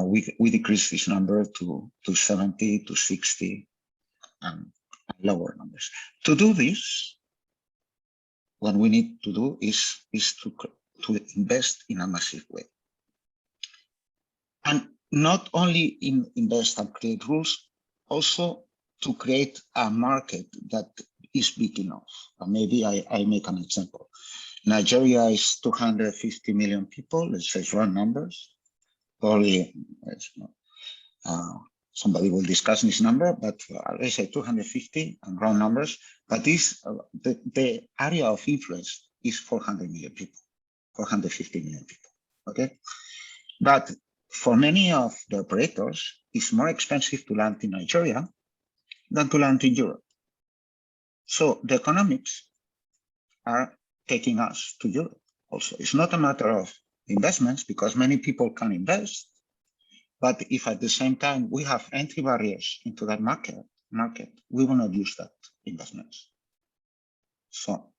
we decrease this number to 70, to 60, and lower numbers. To do this, what we need to do is to invest in a massive way. And not only invest and create rules, also to create a market that is big enough. Maybe I make an example. Nigeria is 250 million people, let's say round numbers. Probably somebody will discuss this number, but let's say 250 and round numbers. But this the area of influence is 400 million people, 450 million people, okay? But for many of the operators, it's more expensive to land in Nigeria than to land in Europe. So the economics are taking us to Europe also. It's not a matter of investments because many people can invest, but if at the same time we have entry barriers into that market, we will not use that investments. So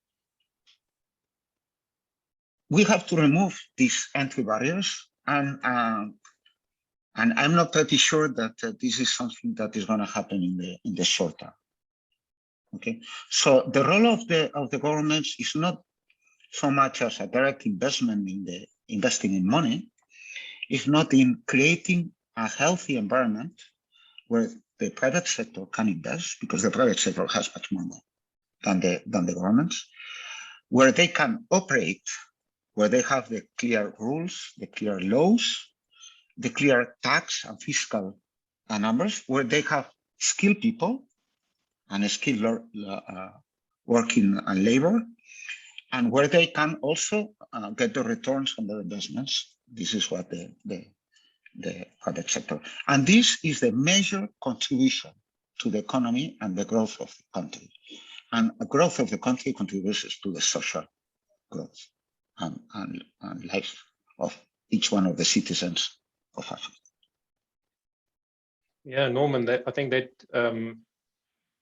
we have to remove these entry barriers, and I'm not pretty sure that this is something that is going to happen in the short term. Okay, so the role of the governments is not so much as a direct investment in the investing in money, if not in creating a healthy environment where the private sector can invest, because the private sector has much more money than the governments, where they can operate, where they have the clear rules, the clear laws, the clear tax and fiscal numbers, where they have skilled people and skilled working and labor, and where they can also get the returns on their investments. This is what the private sector. And this is the major contribution to the economy and the growth of the country. And the growth of the country contributes to the social growth and life of each one of the citizens of Africa. Yeah, Norman, I think that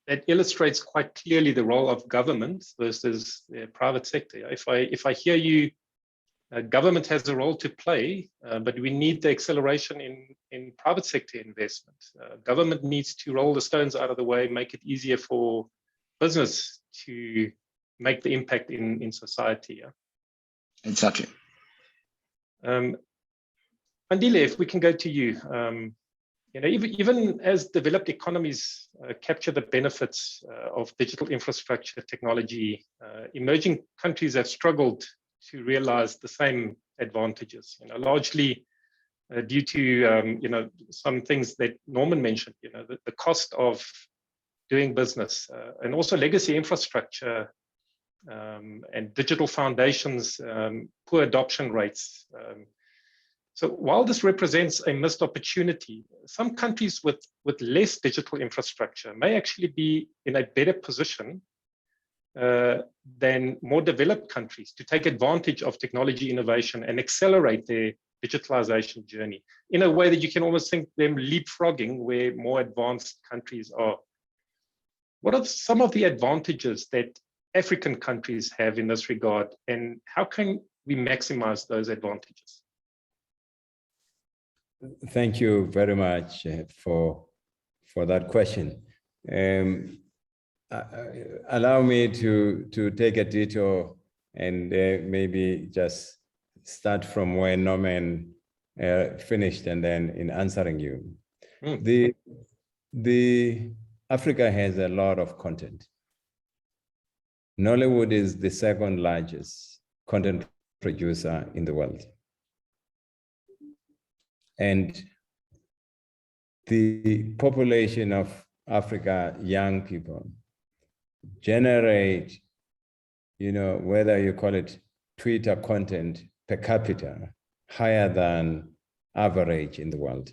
that illustrates quite clearly the role of government versus the private sector. If I hear you, government has a role to play, but we need the acceleration in private sector investment. Government needs to roll the stones out of the way, make it easier for business to make the impact in society. Yeah? Exactly. Andile, if we can go to you. You know, even as developed economies capture the benefits of digital infrastructure technology, emerging countries have struggled to realize the same advantages. You know, largely due to you know, some things that Norman mentioned. You know, the cost of doing business and also legacy infrastructure and digital foundations, poor adoption rates. So while this represents a missed opportunity, some countries with less digital infrastructure may actually be in a better position than more developed countries to take advantage of technology innovation and accelerate their digitalization journey in a way that you can almost think them leapfrogging where more advanced countries are. What are some of the advantages that African countries have in this regard, and how can we maximize those advantages? Thank you very much for that question. Allow me to take a detour and maybe just start from where Norman finished, and then in answering you. The Africa has a lot of content. Nollywood is the second largest content producer in the world. And the population of Africa, young people, generate, you know, whether you call it Twitter content per capita, higher than average in the world.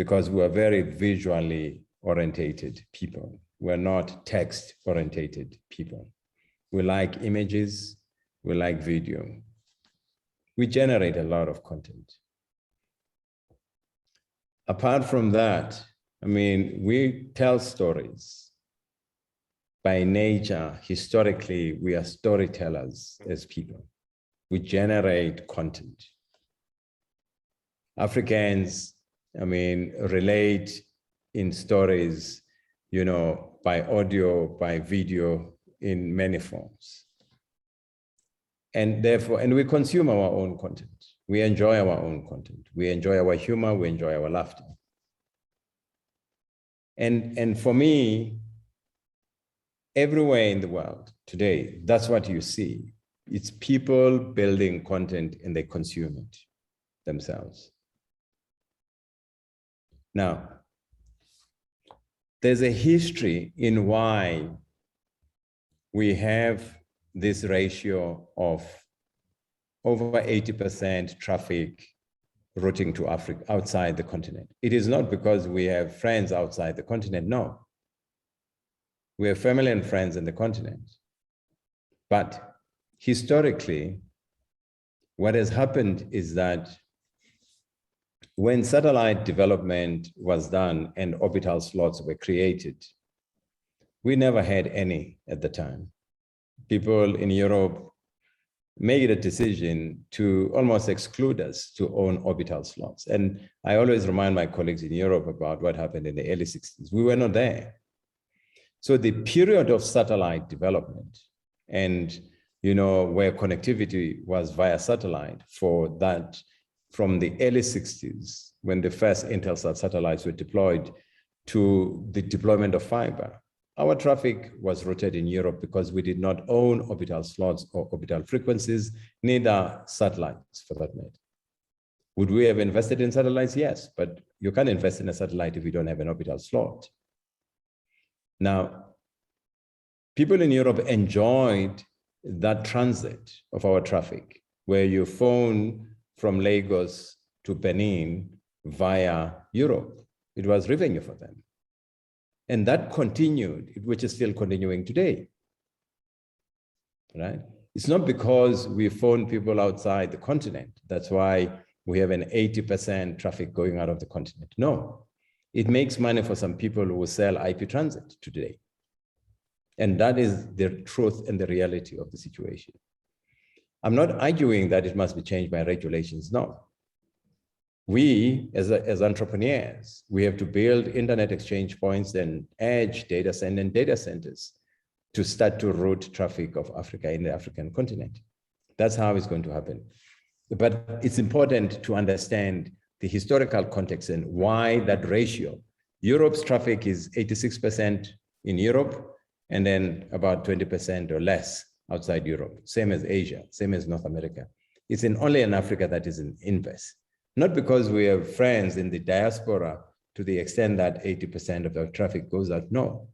because we're very visually orientated people. We're not text orientated people. We like images, we like video. We generate a lot of content. Apart from that, I mean, we tell stories. By nature, historically, we are storytellers as people. We generate content. Africans, I mean, relate in stories, you know, by audio, by video, in many forms. And therefore, and we consume our own content. We enjoy our own content. We enjoy our humor, we enjoy our laughter. And for me, everywhere in the world today, that's what you see. It's people building content and they consume it themselves. Now, there's a history in why we have this ratio of over 80% traffic routing to Africa outside the continent. It is not because we have friends outside the continent, no. We have family and friends in the continent. But historically, what has happened is that when satellite development was done and orbital slots were created, we never had any at the time. People in Europe made a decision to almost exclude us to own orbital slots. And I always remind my colleagues in Europe about what happened in the early 60s. We were not there. So the period of satellite development and, you know, where connectivity was via satellite for that, from the early 60s, when the first Intelsat satellites were deployed, to the deployment of fiber, our traffic was routed in Europe because we did not own orbital slots or orbital frequencies, neither satellites for that matter. Would we have invested in satellites? Yes, but you can't invest in a satellite if you don't have an orbital slot. Now, people in Europe enjoyed that transit of our traffic, where you phone from Lagos to Benin via Europe. It was revenue for them. And that continued, which is still continuing today, right? It's not because we phone people outside the continent. That's why we have an 80% traffic going out of the continent. No, it makes money for some people who sell IP transit today. And that is the truth and the reality of the situation. I'm not arguing that it must be changed by regulations, no. We, as entrepreneurs, we have to build internet exchange points and edge data centers to start to route traffic of Africa in the African continent. That's how it's going to happen. But it's important to understand the historical context and why that ratio. Europe's traffic is 86% in Europe, and then about 20% or less outside Europe, same as Asia, same as North America. It's only in Africa that is in invest. Not because we have friends in the diaspora to the extent that 80% of our traffic goes out. No,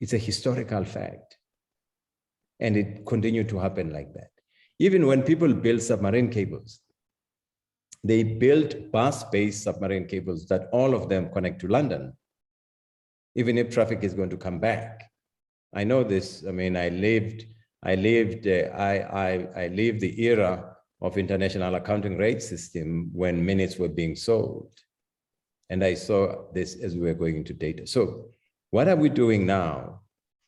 it's a historical fact. And it continued to happen like that. Even when people build submarine cables, they built bus-based submarine cables that all of them connect to London, even if traffic is going to come back. I know this. I mean, I lived the era of international accounting rate system when minutes were being sold. And I saw this as we were going into data. So what are we doing now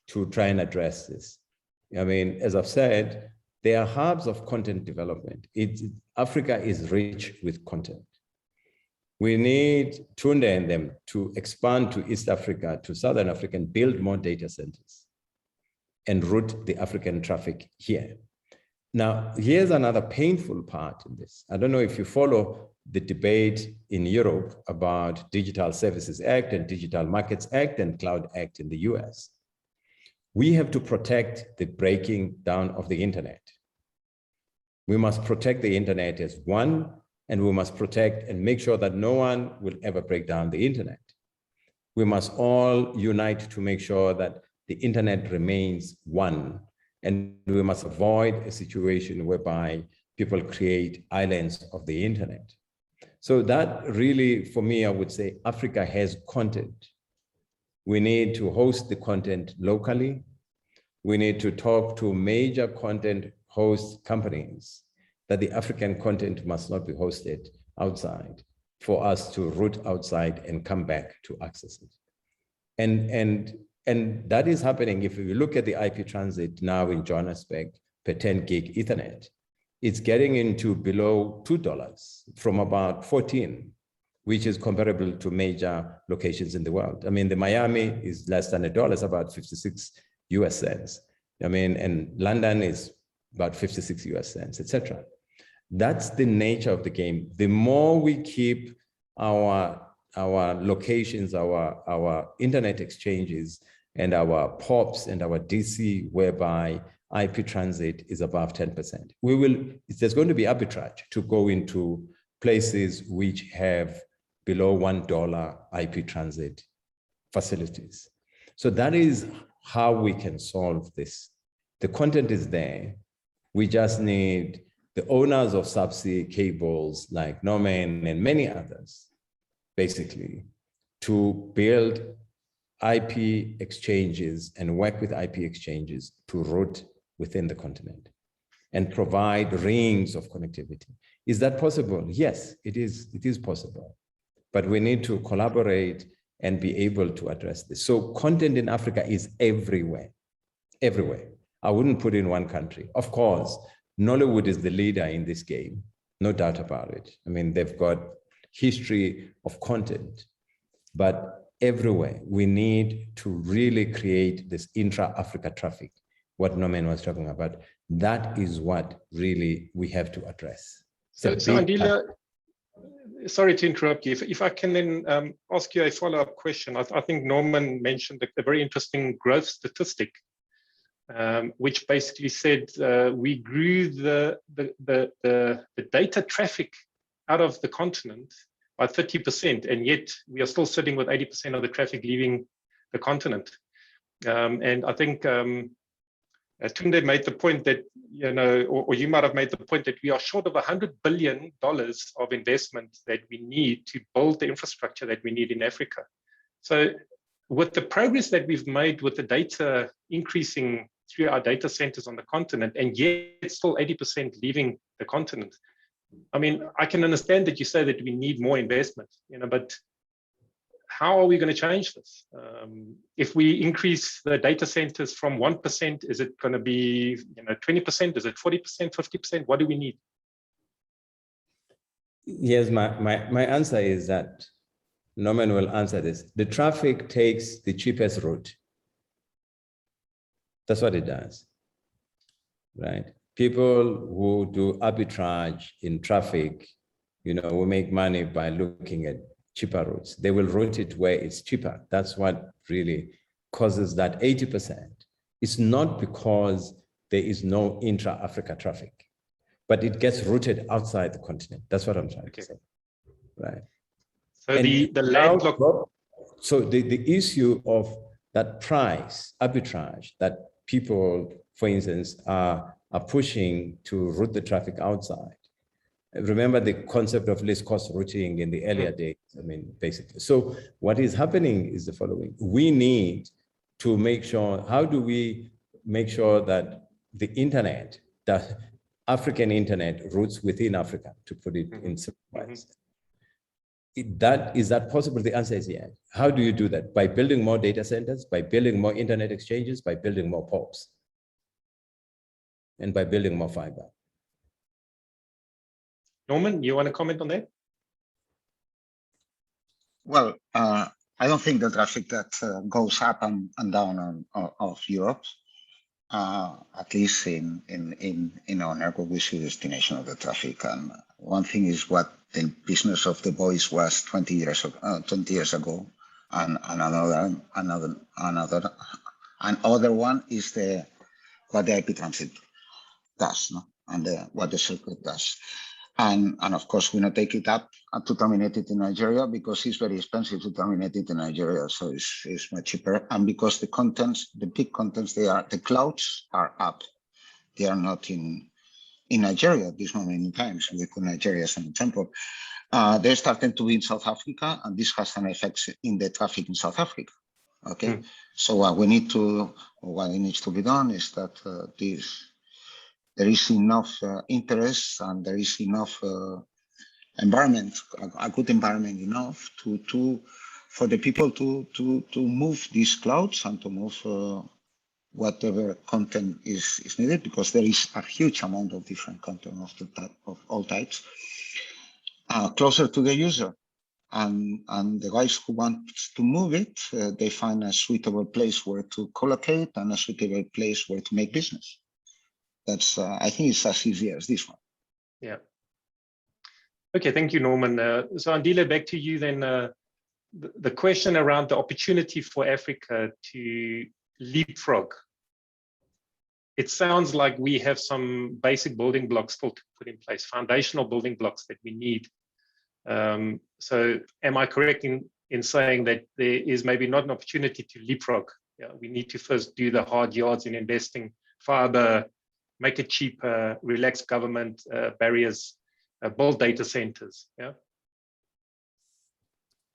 to try and address this? I mean, as I've said, there are hubs of content development. Africa is rich with content. We need Tunde and them to expand to East Africa, to Southern Africa, and build more data centers and route the African traffic here. Now, here's another painful part in this. I don't know if you follow the debate in Europe about Digital Services Act and Digital Markets Act and Cloud Act in the US. We have to protect the breaking down of the internet. We must protect the internet as one, and we must protect and make sure that no one will ever break down the internet. We must all unite to make sure that the internet remains one. And we must avoid a situation whereby people create islands of the internet. So that really, for me, I would say Africa has content. We need to host the content locally. We need to talk to major content host companies that the African content must not be hosted outside for us to route outside and come back to access it. And that is happening. If you look at the IP transit now in Johannesburg per 10 gig Ethernet, it's getting into below $2 from about 14, which is comparable to major locations in the world. I mean, the Miami is less than $1, about 56 US cents. I mean, and London is about 56 US cents, etc. That's the nature of the game. The more we keep our locations, our internet exchanges, and our POPs and our DC, whereby IP transit is above 10%. There's going to be arbitrage to go into places which have below $1 IP transit facilities. So that is how we can solve this. The content is there. We just need the owners of subsea cables like Norman and many others, basically, to build IP exchanges and work with IP exchanges to route within the continent and provide rings of connectivity. Is that possible? Yes, it is possible. But we need to collaborate and be able to address this. So content in Africa is everywhere, everywhere. I wouldn't put in one country. Of course, Nollywood is the leader in this game, no doubt about it. I mean, they've got history of content, but everywhere we need to really create this intra-Africa traffic, what Norman was talking about. That is what really we have to address. So Andile, sorry to interrupt you. If I can then ask you a follow-up question. I think Norman mentioned a very interesting growth statistic, which basically said we grew the data traffic out of the continent by 30%, and yet we are still sitting with 80% of the traffic leaving the continent. And I think Tunde made the point that, you know, or you might have made the point that we are short of $100 billion of investment that we need to build the infrastructure that we need in Africa. So with the progress that we've made with the data increasing through our data centers on the continent, and yet still 80% leaving the continent, I mean, I can understand that you say that we need more investment, you know, but how are we going to change this? If we increase the data centers from 1%, is it going to be, you know, 20%? Is it 40%, 50%? What do we need? Yes, my answer is that Norman will answer this. The traffic takes the cheapest route. That's what it does, right? People who do arbitrage in traffic, you know, will make money by looking at cheaper routes. They will route it where it's cheaper. That's what really causes that 80%. It's not because there is no intra-Africa traffic, but it gets routed outside the continent. That's what I'm trying to say, right? So the landlocked. So the issue of that price arbitrage that people, for instance, are pushing to route the traffic outside. Remember the concept of least cost routing in the earlier days, I mean, basically. So what is happening is the following. We need to make sure, how do we make sure that the internet, that African internet routes within Africa, to put it in simple ways? Is that possible? The answer is yes. How do you do that? By building more data centers, by building more internet exchanges, by building more POPs, and by building more fiber. Norman, you want to comment on that? Well, I don't think the traffic that goes up and down of Europe, at least in our network, we see the destination of the traffic. And one thing is what the business of the voice was 20 years ago, and another one is what the IP transit does, no? And what the circuit does. And of course, we not take it up to terminate it in Nigeria because it's very expensive to terminate it in Nigeria. So it's much cheaper. And because the contents, the big contents, the clouds are up. They are not in in Nigeria at this moment in time. So we put Nigeria as an example. They're starting to be in South Africa, and this has an effect in the traffic in South Africa. Okay, so what needs to be done is that there is enough interest and there is enough environment, a good environment enough for the people to move these clouds and to move whatever content is needed, because there is a huge amount of different content of all types closer to the user. And the guys who want to move it, they find a suitable place where to collocate and a suitable place where to make business. That's, I think it's as easy as this one. Yeah. Okay, thank you, Norman. So Andile, back to you then. The question around the opportunity for Africa to leapfrog. It sounds like we have some basic building blocks still to put in place, foundational building blocks that we need. So am I correct in saying that there is maybe not an opportunity to leapfrog? Yeah, we need to first do the hard yards in investing, fiber, make it cheaper, relax government barriers, build data centers. Yeah.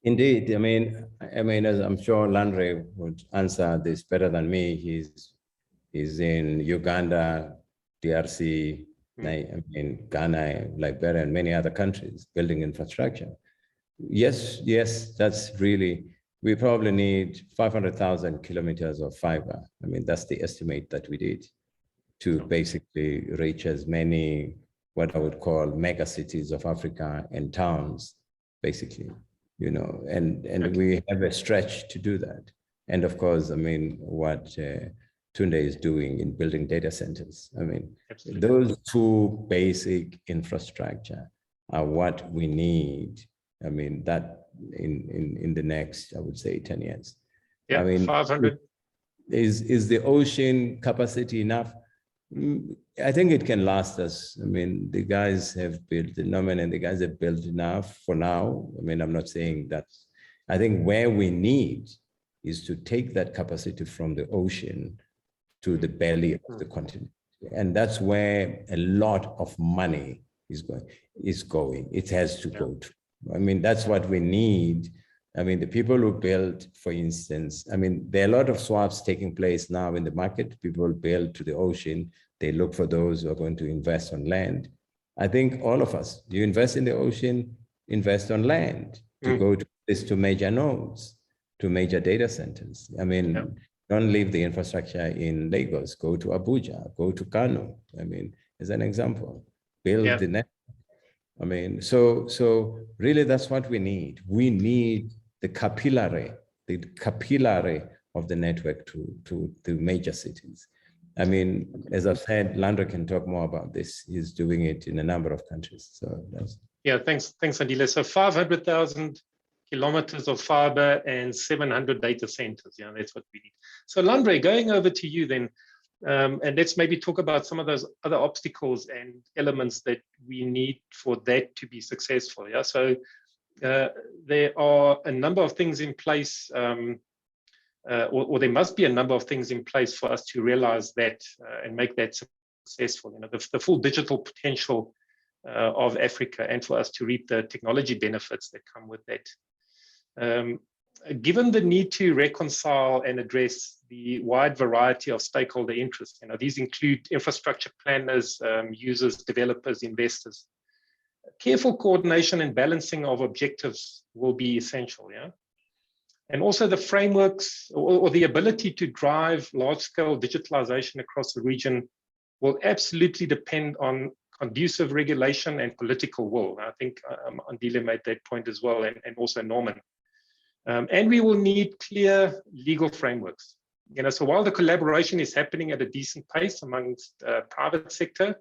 Indeed. I mean, as I'm sure Landry would answer this better than me. He's in Uganda, DRC, Ghana, Liberia, and many other countries building infrastructure. Yes, that's really, we probably need 500,000 kilometers of fiber. I mean, that's the estimate that we did to basically reach as many, what I would call mega cities of Africa and towns, basically, and we have a stretch to do that. And of course, I mean, what Tunde is doing in building data centers. I mean, absolutely. Those two basic infrastructure are what we need. I mean, that in the next, I would say 10 years. Yeah, I mean, 500. Is the ocean capacity enough? I think it can last us. I mean, the guys have built, Norman and the guys have built enough for now. I mean, I'm not saying that. I think where we need is to take that capacity from the ocean to the belly of the continent. And that's where a lot of money is going. It has to go to. I mean, that's what we need. I mean, the people who build, for instance, I mean, there are a lot of swaps taking place now in the market. People build to the ocean. They look for those who are going to invest on land. I think all of us, you invest in the ocean, invest on land to go to major nodes, to major data centers. I mean, don't leave the infrastructure in Lagos, go to Abuja, go to Kano. I mean, as an example, build the network. I mean, so really that's what we need. We need the capillary of the network to major cities. I mean, as I've said, Landry can talk more about this. He's doing it in a number of countries. So that's. Yeah, thanks, Andile. So 500,000 kilometers of fiber and 700 data centers. Yeah, that's what we need. So Landry, going over to you then, and let's maybe talk about some of those other obstacles and elements that we need for that to be successful. Yeah, so there are a number of things in place, or there must be a number of things in place for us to realize that and make that successful. You know, the full digital potential of Africa, and for us to reap the technology benefits that come with that. Given the need to reconcile and address the wide variety of stakeholder interests, you know, these include infrastructure planners, users, developers, investors. Careful coordination and balancing of objectives will be essential, yeah? And also the frameworks or the ability to drive large-scale digitalization across the region will absolutely depend on conducive regulation and political will. I think Andile made that point as well, and also Norman. And we will need clear legal frameworks. You know, so while the collaboration is happening at a decent pace amongst private sector,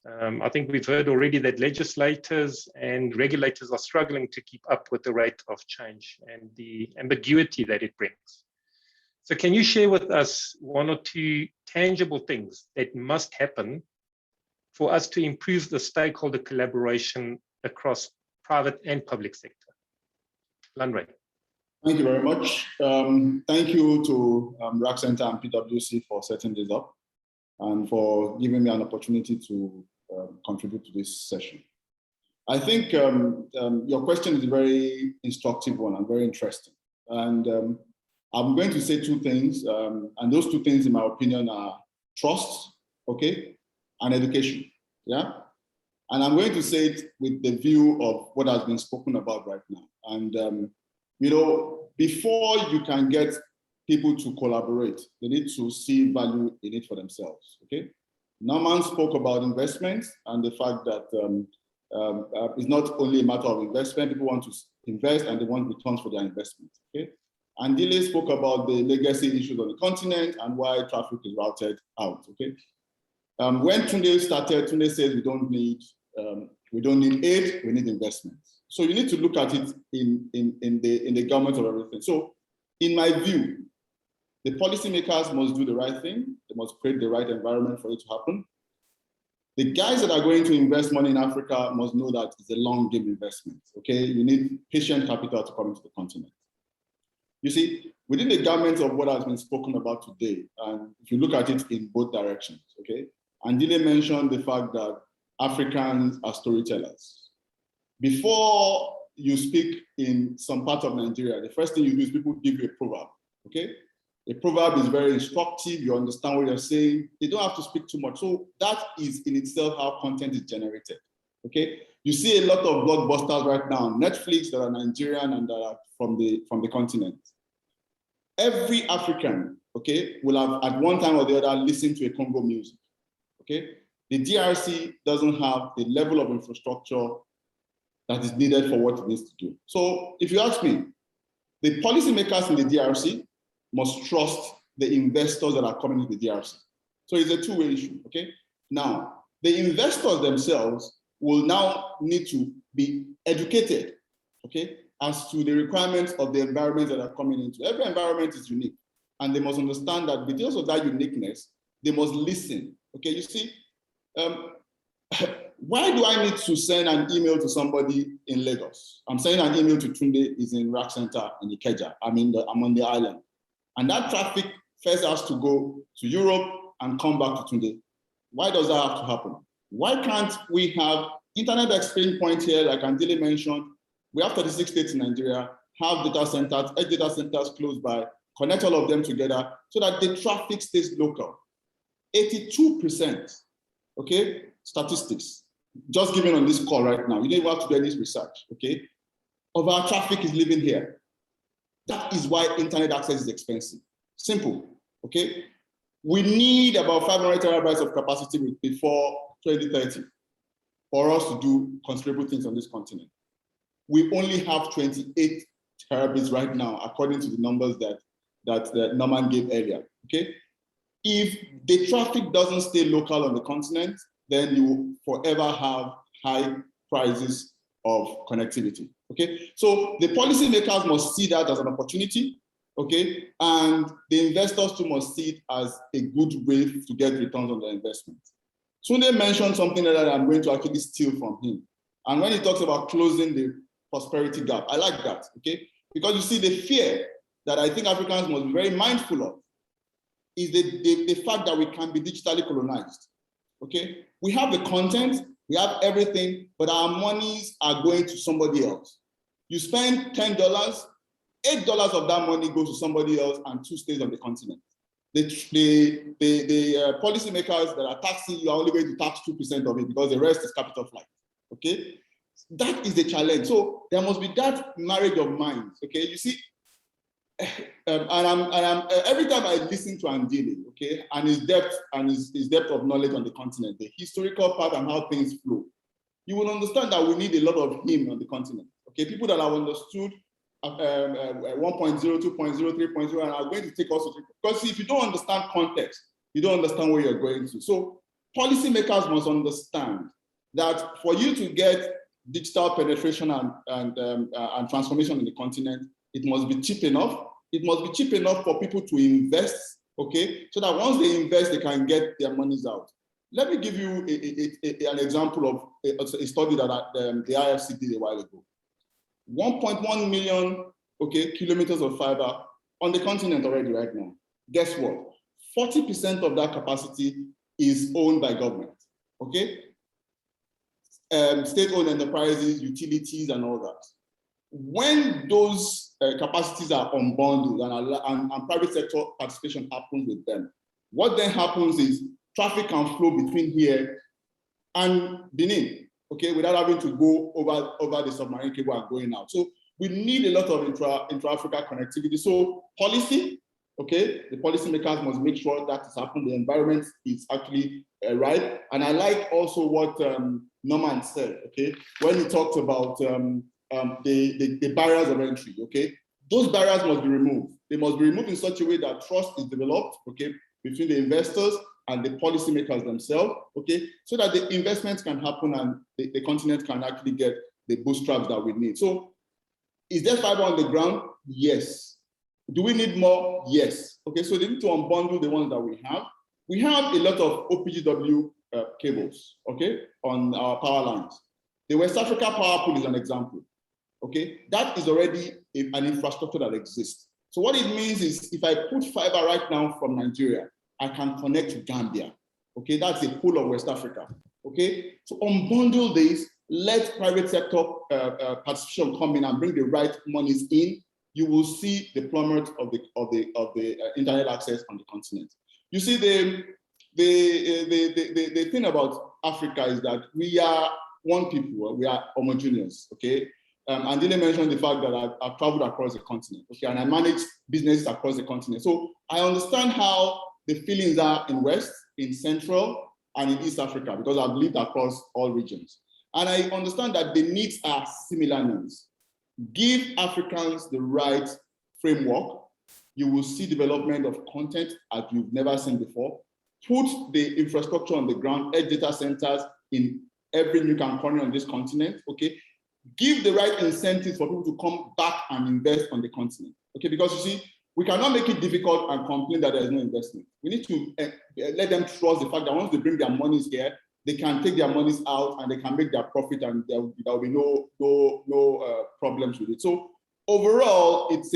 I think we've heard already that legislators and regulators are struggling to keep up with the rate of change and the ambiguity that it brings. So can you share with us one or two tangible things that must happen for us to improve the stakeholder collaboration across private and public sector? Landry. Thank you very much. Thank you to RAC Center and PwC for setting this up and for giving me an opportunity to contribute to this session. I think your question is a very instructive one and very interesting. And I'm going to say two things, and those two things, in my opinion, are trust, okay, and education, yeah? And I'm going to say it with the view of what has been spoken about right now. And, you know, before you can get people to collaborate, they need to see value in it for themselves, okay? Norman spoke about investments and the fact that it's not only a matter of investment, people want to invest and they want returns for their investment, okay? And Dile spoke about the legacy issues on the continent and why traffic is routed out, okay? When Tunde started, Tunde says we don't need aid, we need investments. So you need to look at it in the government of everything. So in my view, the policymakers must do the right thing. They must create the right environment for it to happen. The guys that are going to invest money in Africa must know that it's a long game investment, okay? You need patient capital to come into the continent. You see, within the government of what has been spoken about today, and if you look at it in both directions, okay? Andile mentioned the fact that Africans are storytellers. Before you speak in some part of Nigeria, the first thing you do is people give you a proverb, okay? A proverb is very instructive, you understand what you're saying, they don't have to speak too much. So that is in itself how content is generated, okay? You see a lot of blockbusters right now on Netflix that are Nigerian and that are from the continent. Every African, okay, will have at one time or the other listened to a Congo music, okay? The DRC doesn't have the level of infrastructure that is needed for what it needs to do. So if you ask me, the policymakers in the DRC must trust the investors that are coming to the DRC. So it's a two-way issue, okay? Now, the investors themselves will now need to be educated, okay, as to the requirements of the environment that are coming into. Every environment is unique, and they must understand that because of that uniqueness, they must listen, okay? You see, why do I need to send an email to somebody in Lagos? I'm sending an email to Tunde, is in Rack Center in Ikeja. I'm on the island. And that traffic first has to go to Europe and come back to Tunde. Why does that have to happen? Why can't we have internet exchange point here, like Andile mentioned? We have 36 states in Nigeria, have data centers, 8 data centers close by, connect all of them together so that the traffic stays local. 82%, okay, statistics, just given on this call right now, you don't even have to do this research, okay, of our traffic is living here. That is why internet access is expensive. Simple, okay? We need about 500 terabytes of capacity before 2030 for us to do considerable things on this continent. We only have 28 terabits right now, according to the numbers that Norman gave earlier, okay? If the traffic doesn't stay local on the continent, then you forever have high prices of connectivity, okay? So the policymakers must see that as an opportunity, okay? And the investors too must see it as a good way to get returns on their investment. Tunde mentioned something that I'm going to actually steal from him. And when he talks about closing the prosperity gap, I like that, okay? Because you see, the fear that I think Africans must be very mindful of is the fact that we can be digitally colonized, okay? We have the content, we have everything, but our monies are going to somebody else. You spend $10, $8 of that money goes to somebody else and 2 stays on the continent. The policymakers that are taxing you are only going to tax 2% of it because the rest is capital flight, okay? That is the challenge. So there must be that marriage of minds, okay? You see, every time I listen to Andile, okay, and his depth of knowledge on the continent, the historical part and how things flow, you will understand that we need a lot of him on the continent, okay? People that have understood 1.0, 2.0, 3.0, and are going to take us to, because if you don't understand context, you don't understand where you're going to. So policymakers must understand that for you to get digital penetration and transformation in the continent, it must be cheap enough. It must be cheap enough for people to invest, okay? So that once they invest, they can get their monies out. Let me give you an example of a study that the IFC did a while ago. 1.1 million, okay, kilometers of fiber on the continent already right now. Guess what? 40% of that capacity is owned by government, okay? state-owned enterprises, utilities, and all that. When those capacities are unbundled and private sector participation happens with them, what then happens is traffic can flow between here and Benin, okay, without having to go over the submarine cable and going out. So we need a lot of intra-Africa connectivity. So policy, okay, the policymakers must make sure that is happening. The environment is actually right. And I like also what Norman said, okay, when he talked about the barriers of entry, okay, those barriers must be removed. They must be removed in such a way that trust is developed, okay, between the investors and the policymakers themselves, okay, so that the investments can happen and the continent can actually get the bootstraps that we need. So is there fiber on the ground? Yes. Do we need more? Yes. Okay, so they need to unbundle the ones that we have. We have a lot of OPGW cables, okay, on our power lines. The West Africa Power Pool is an example, okay? That is already an infrastructure that exists. So what it means is if I put fiber right now from Nigeria, I can connect to Gambia, okay? That's a pool of West Africa, okay? So unbundle this, let private sector participation come in and bring the right monies in. You will see the plummet of the internet access on the continent. You see, the thing about Africa is that we are one people, we are homogeneous, okay? And Dile mentioned the fact that I've traveled across the continent, okay? And I manage businesses across the continent. So I understand how the feelings are in West, in Central, and in East Africa, because I've lived across all regions. And I understand that the needs are similar needs. Give Africans the right framework, you will see development of content as you've never seen before. Put the infrastructure on the ground, edge data centers in every nook and corner on this continent, okay? Give the right incentives for people to come back and invest on the continent, okay? Because you see, we cannot make it difficult and complain that there is no investment. We need to let them trust the fact that once they bring their monies here, they can take their monies out and they can make their profit, and there will be no problems with it. So overall, it's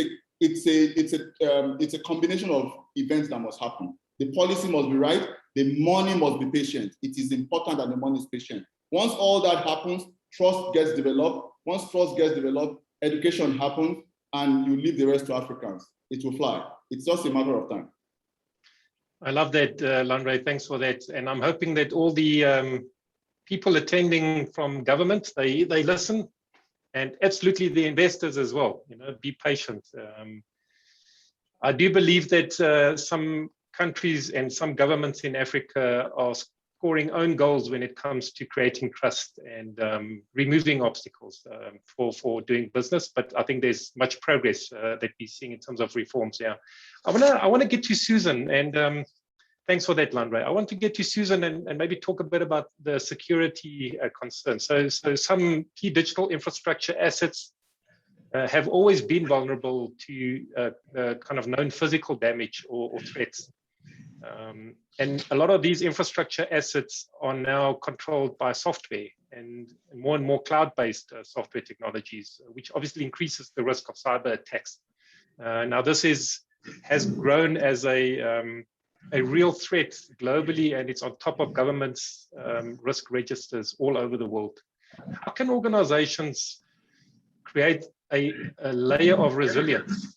a combination of events that must happen. The policy must be right. The money must be patient. It is important that the money is patient. Once all that happens, trust gets developed. Once trust gets developed, education happens, and you leave the rest to Africans. It will fly. It's just a matter of time. I love that, Landre. Thanks for that. And I'm hoping that all the people attending from government, they listen, and absolutely the investors as well. You know, be patient. I do believe that some countries and some governments in Africa are scoring own goals when it comes to creating trust and removing obstacles for doing business. But I think there's much progress that we're seeing in terms of reforms. Yeah, I want to get to Susan, and thanks for that, Landre. I want to get to Susan and maybe talk a bit about the security concerns. So some key digital infrastructure assets have always been vulnerable to kind of known physical damage or threats. And a lot of these infrastructure assets are now controlled by software and more cloud-based software technologies, which obviously increases the risk of cyber attacks. Now, this has grown as a real threat globally, and it's on top of governments' risk registers all over the world. How can organizations create a layer of resilience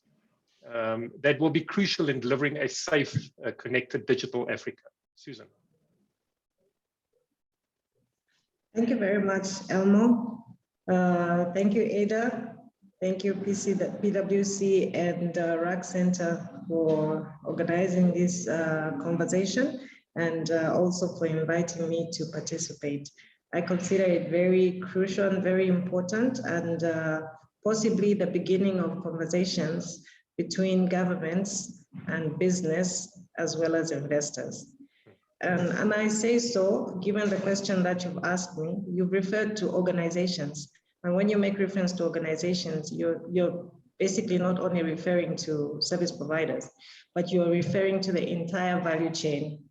that will be crucial in delivering a safe, connected digital Africa? Susan. Thank you very much, Elmo. Thank you, Ada. Thank you, PwC and RAC Center for organizing this conversation, and also for inviting me to participate. I consider it very crucial and very important, and possibly the beginning of conversations between governments and business as well as investors. And I say so, given the question that you've asked me. You've referred to organizations. And when you make reference to organizations, you're basically not only referring to service providers, but you're referring to the entire value chain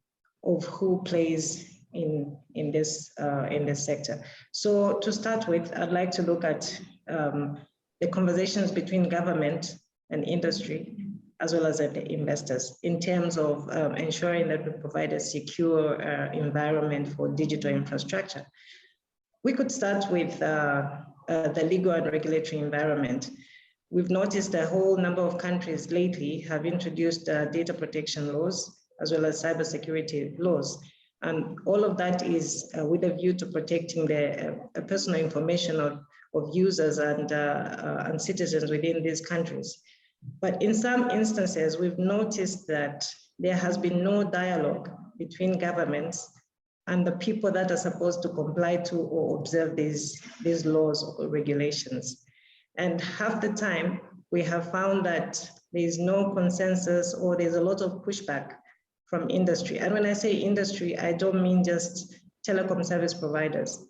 of who plays in this sector. So to start with, I'd like to look at the conversations between government and industry, as well as the investors, in terms of ensuring that we provide a secure environment for digital infrastructure. we could start with the legal and regulatory environment. We've noticed a whole number of countries lately have introduced data protection laws as well as cybersecurity laws. And all of that is with a view to protecting the personal information of users and citizens within these countries. But in some instances, we've noticed that there has been no dialogue between governments and the people that are supposed to comply to or observe these laws or regulations. And half the time, we have found that there is no consensus or there's a lot of pushback from industry. And when I say industry, I don't mean just telecom service providers,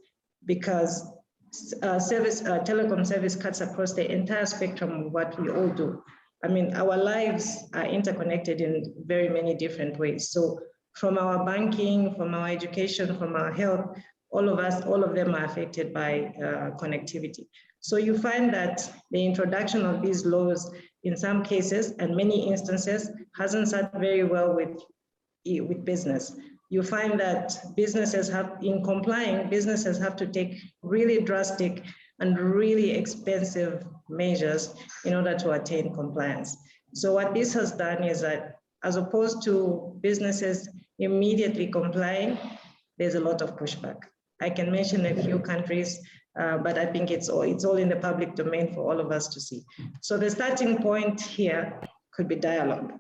because telecom service cuts across the entire spectrum of what we all do. I mean, our lives are interconnected in very many different ways. So from our banking, from our education, from our health, all of them are affected by connectivity. So you find that the introduction of these laws in some cases and many instances hasn't sat very well with business. You find that businesses have to take really drastic and really expensive measures in order to attain compliance. So what this has done is that as opposed to businesses immediately complying, there's a lot of pushback. I can mention a few countries, but I think it's all in the public domain for all of us to see. So the starting point here could be dialogue,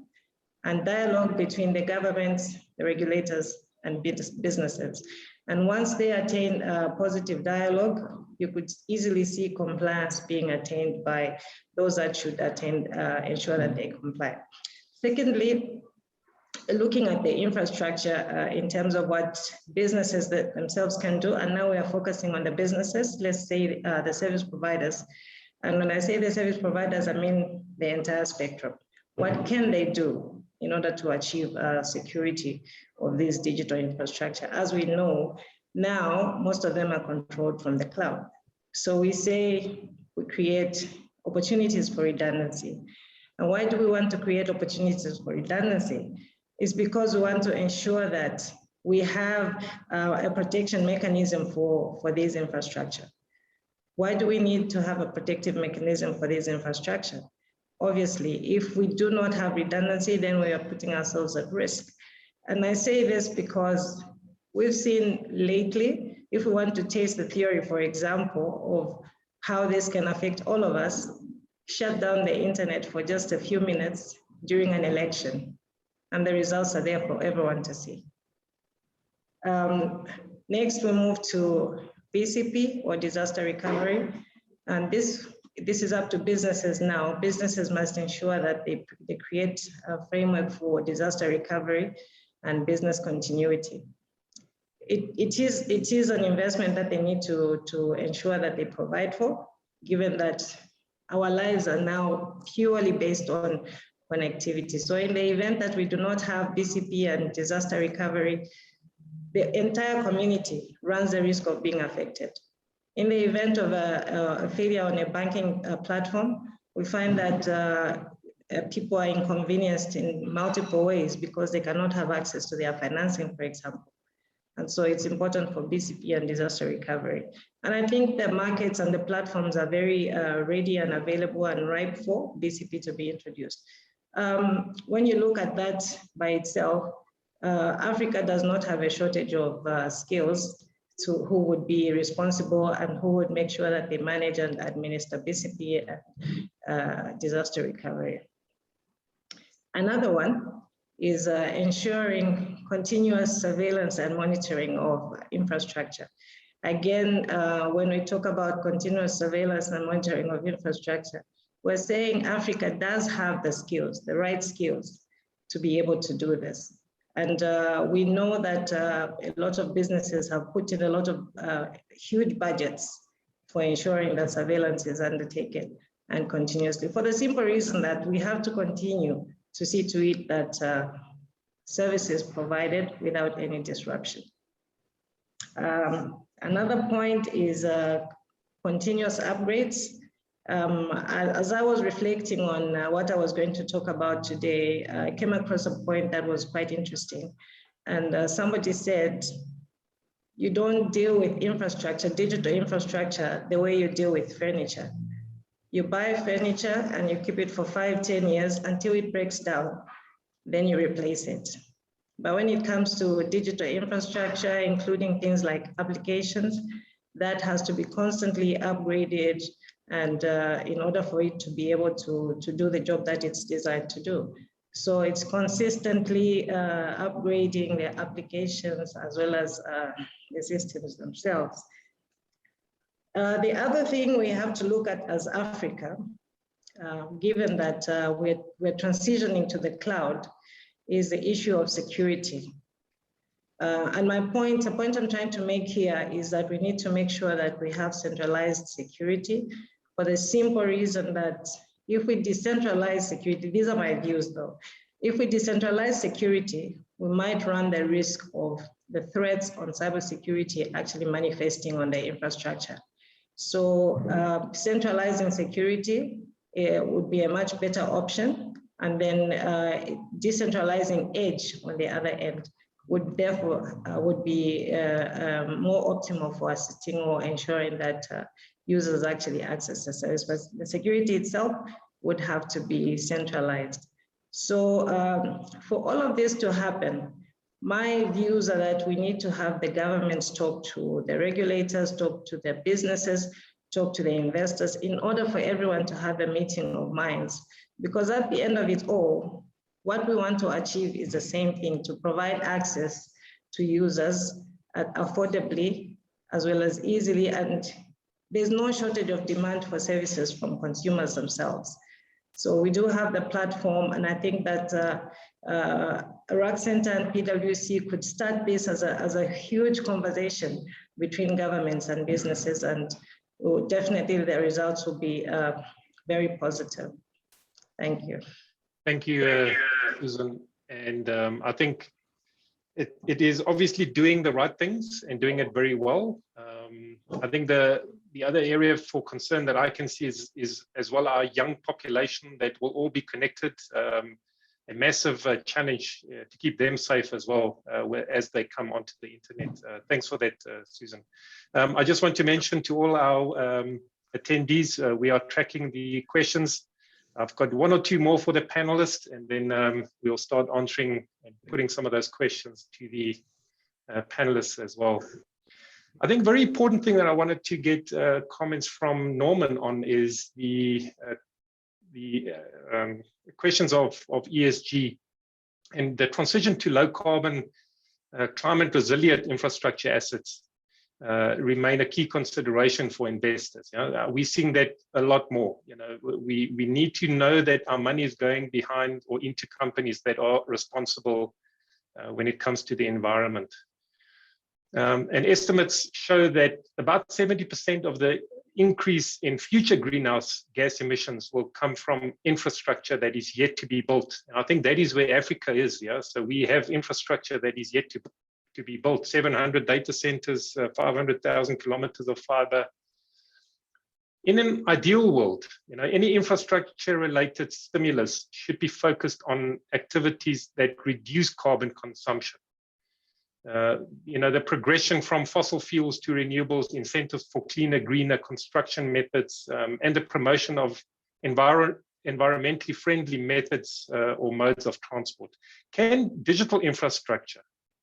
and dialogue between the governments, the regulators, and businesses. And once they attain positive dialogue, you could easily see compliance being attained by those that should ensure that they comply. Secondly, looking at the infrastructure in terms of what businesses themselves can do, and now we are focusing on the businesses, let's say the service providers. And when I say the service providers, I mean the entire spectrum. What can they do in order to achieve security of this digital infrastructure? As we know, now most of them are controlled from the cloud. So we say we create opportunities for redundancy. And why do we want to create opportunities for redundancy? It's because we want to ensure that we have a protection mechanism for this infrastructure. Why do we need to have a protective mechanism for this infrastructure? Obviously, if we do not have redundancy, then we are putting ourselves at risk. And I say this because we've seen lately, if we want to taste the theory, for example, of how this can affect all of us, shut down the internet for just a few minutes during an election, and the results are there for everyone to see. Next, we move to BCP, or disaster recovery. And this is up to businesses now. Businesses must ensure that they create a framework for disaster recovery and business continuity. It is an investment that they need to ensure that they provide for, given that our lives are now purely based on connectivity. So in the event that we do not have BCP and disaster recovery, the entire community runs the risk of being affected. In the event of a failure on a banking platform, we find that people are inconvenienced in multiple ways because they cannot have access to their financing, for example. And so it's important for BCP and disaster recovery. And I think the markets and the platforms are very ready and available and ripe for BCP to be introduced. When you look at that by itself, Africa does not have a shortage of skills to who would be responsible and who would make sure that they manage and administer BCP and disaster recovery. Another one is ensuring continuous surveillance and monitoring of infrastructure. Again, when we talk about continuous surveillance and monitoring of infrastructure, we're saying Africa does have the skills, the right skills to be able to do this. And we know that a lot of businesses have put in a lot of huge budgets for ensuring that surveillance is undertaken and continuously, for the simple reason that we have to continue to see to it that services provided without any disruption. Another point is continuous upgrades. As I was reflecting on what I was going to talk about today, I came across a point that was quite interesting. And somebody said, you don't deal with infrastructure, digital infrastructure, the way you deal with furniture. You buy furniture and you keep it for 5, 10 years until it breaks down, then you replace it. But when it comes to digital infrastructure, including things like applications, that has to be constantly upgraded and in order for it to be able to do the job that it's designed to do. So it's consistently upgrading the applications as well as the systems themselves. The other thing we have to look at as Africa, given that we're transitioning to the cloud, is the issue of security. And the point I'm trying to make here is that we need to make sure that we have centralized security for the simple reason that if we decentralize security, these are my views though, if we decentralize security, we might run the risk of the threats on cybersecurity actually manifesting on the infrastructure. So centralizing security would be a much better option. And then decentralizing edge on the other end would therefore would be more optimal for assisting or ensuring that users actually access the service. But the security itself would have to be centralized. So for all of this to happen, my views are that we need to have the governments talk to the regulators, talk to the businesses, talk to the investors in order for everyone to have a meeting of minds. Because at the end of it all, what we want to achieve is the same thing, to provide access to users affordably as well as easily. And there's no shortage of demand for services from consumers themselves. So we do have the platform, and I think that RAC Center and PwC could start this as a huge conversation between governments and businesses, and definitely the results will be very positive. Thank you. Thank you, Susan. And I think it is obviously doing the right things and doing it very well. I think the other area for concern that I can see is as well our young population that will all be connected. A massive challenge to keep them safe as well as they come onto the internet. Thanks for that, Susan. I just want to mention to all our attendees, we are tracking the questions. I've got 1 or 2 more for the panelists, and then we'll start answering and putting some of those questions to the panelists as well. I think very important thing that I wanted to get comments from Norman on is the questions of ESG and the transition to low carbon, climate resilient infrastructure assets remain a key consideration for investors. You know, we're seeing that a lot more. You know, we need to know that our money is going behind or into companies that are responsible when it comes to the environment. And estimates show that about 70% of the increase in future greenhouse gas emissions will come from infrastructure that is yet to be built. And I think that is where Africa is. Yeah, so we have infrastructure that is yet to be built. 700 data centers, 500,000 kilometers of fiber. In an ideal world, you know, any infrastructure-related stimulus should be focused on activities that reduce carbon consumption. You know, the progression from fossil fuels to renewables, incentives for cleaner, greener construction methods, and the promotion of environmentally friendly methods or modes of transport. Can digital infrastructure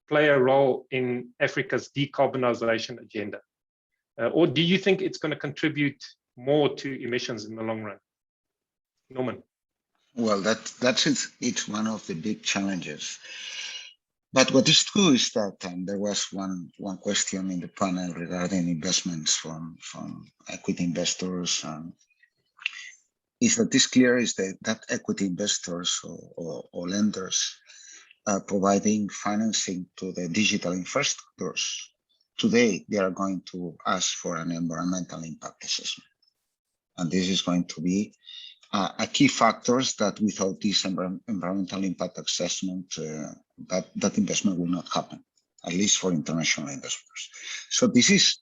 play a role in Africa's decarbonization agenda? Or do you think it's going to contribute more to emissions in the long run? Norman. Well, it's one of the big challenges. But what is true is that there was one question in the panel regarding investments from equity investors. Is that this clear is that equity investors or lenders are providing financing to the digital infrastructures. Today, they are going to ask for an environmental impact assessment. And this is going to be a key factors that without this environmental impact assessment, that investment will not happen, at least for international investors. So this is,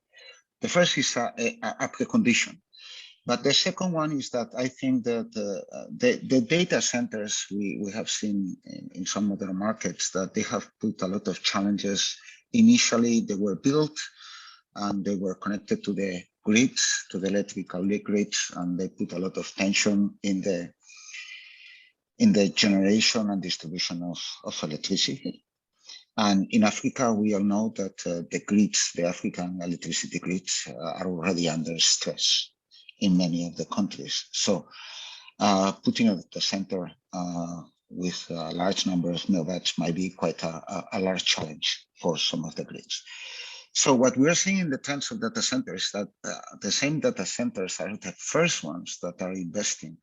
the first is a precondition. But the second one is that I think that the data centers we have seen in some other markets that they have put a lot of challenges initially they were built and they were connected to the grids, to the electrical grids, and they put a lot of tension in the generation and distribution of electricity. And in Africa, we all know that the grids, the African electricity grids, are already under stress in many of the countries. So putting it at the center with a large number of megawatts might be quite a large challenge for some of the grids. So what we're seeing in the trends of data centers is that the same data centers are the first ones that are investing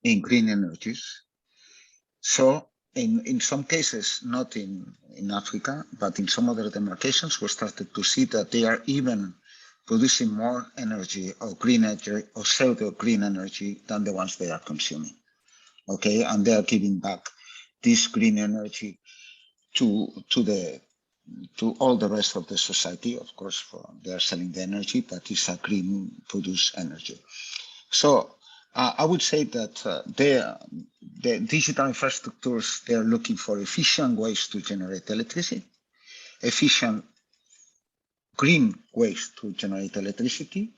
in green energies. So in some cases, not in Africa, but in some other demarcations, we started to see that they are even producing more energy or green energy or pseudo green energy than the ones they are consuming. Okay, and they are giving back this green energy to all the rest of the society. Of course, they are selling the energy, but it's a green produced energy. So I would say that the digital infrastructures, they are looking for efficient ways to generate electricity, efficient green ways to generate electricity.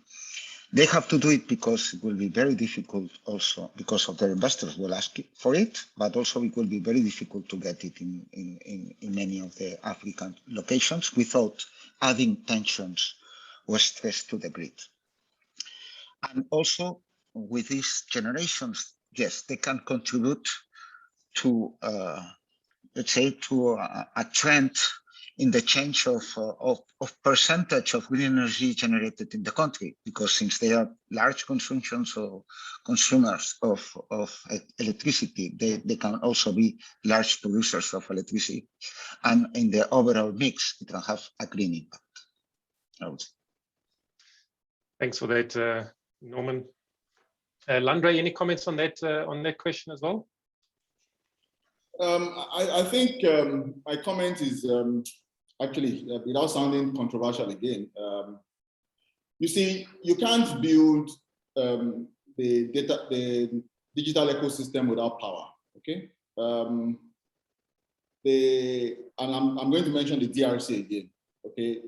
They have to do it because it will be very difficult also because of their investors will ask for it, but also it will be very difficult to get it in many of the African locations without adding tensions or stress to the grid. And also with these generations, yes, they can contribute to, let's say, to a trend in the change of percentage of green energy generated in the country, because since they are large consumers of electricity, they can also be large producers of electricity. And in the overall mix, it can have a green impact, I would say. Thanks for that, Norman. Landre, any comments on that question as well? I think my comment is actually, without sounding controversial again, you see, you can't build the digital ecosystem without power. Okay, and I'm going to mention the DRC again. Okay,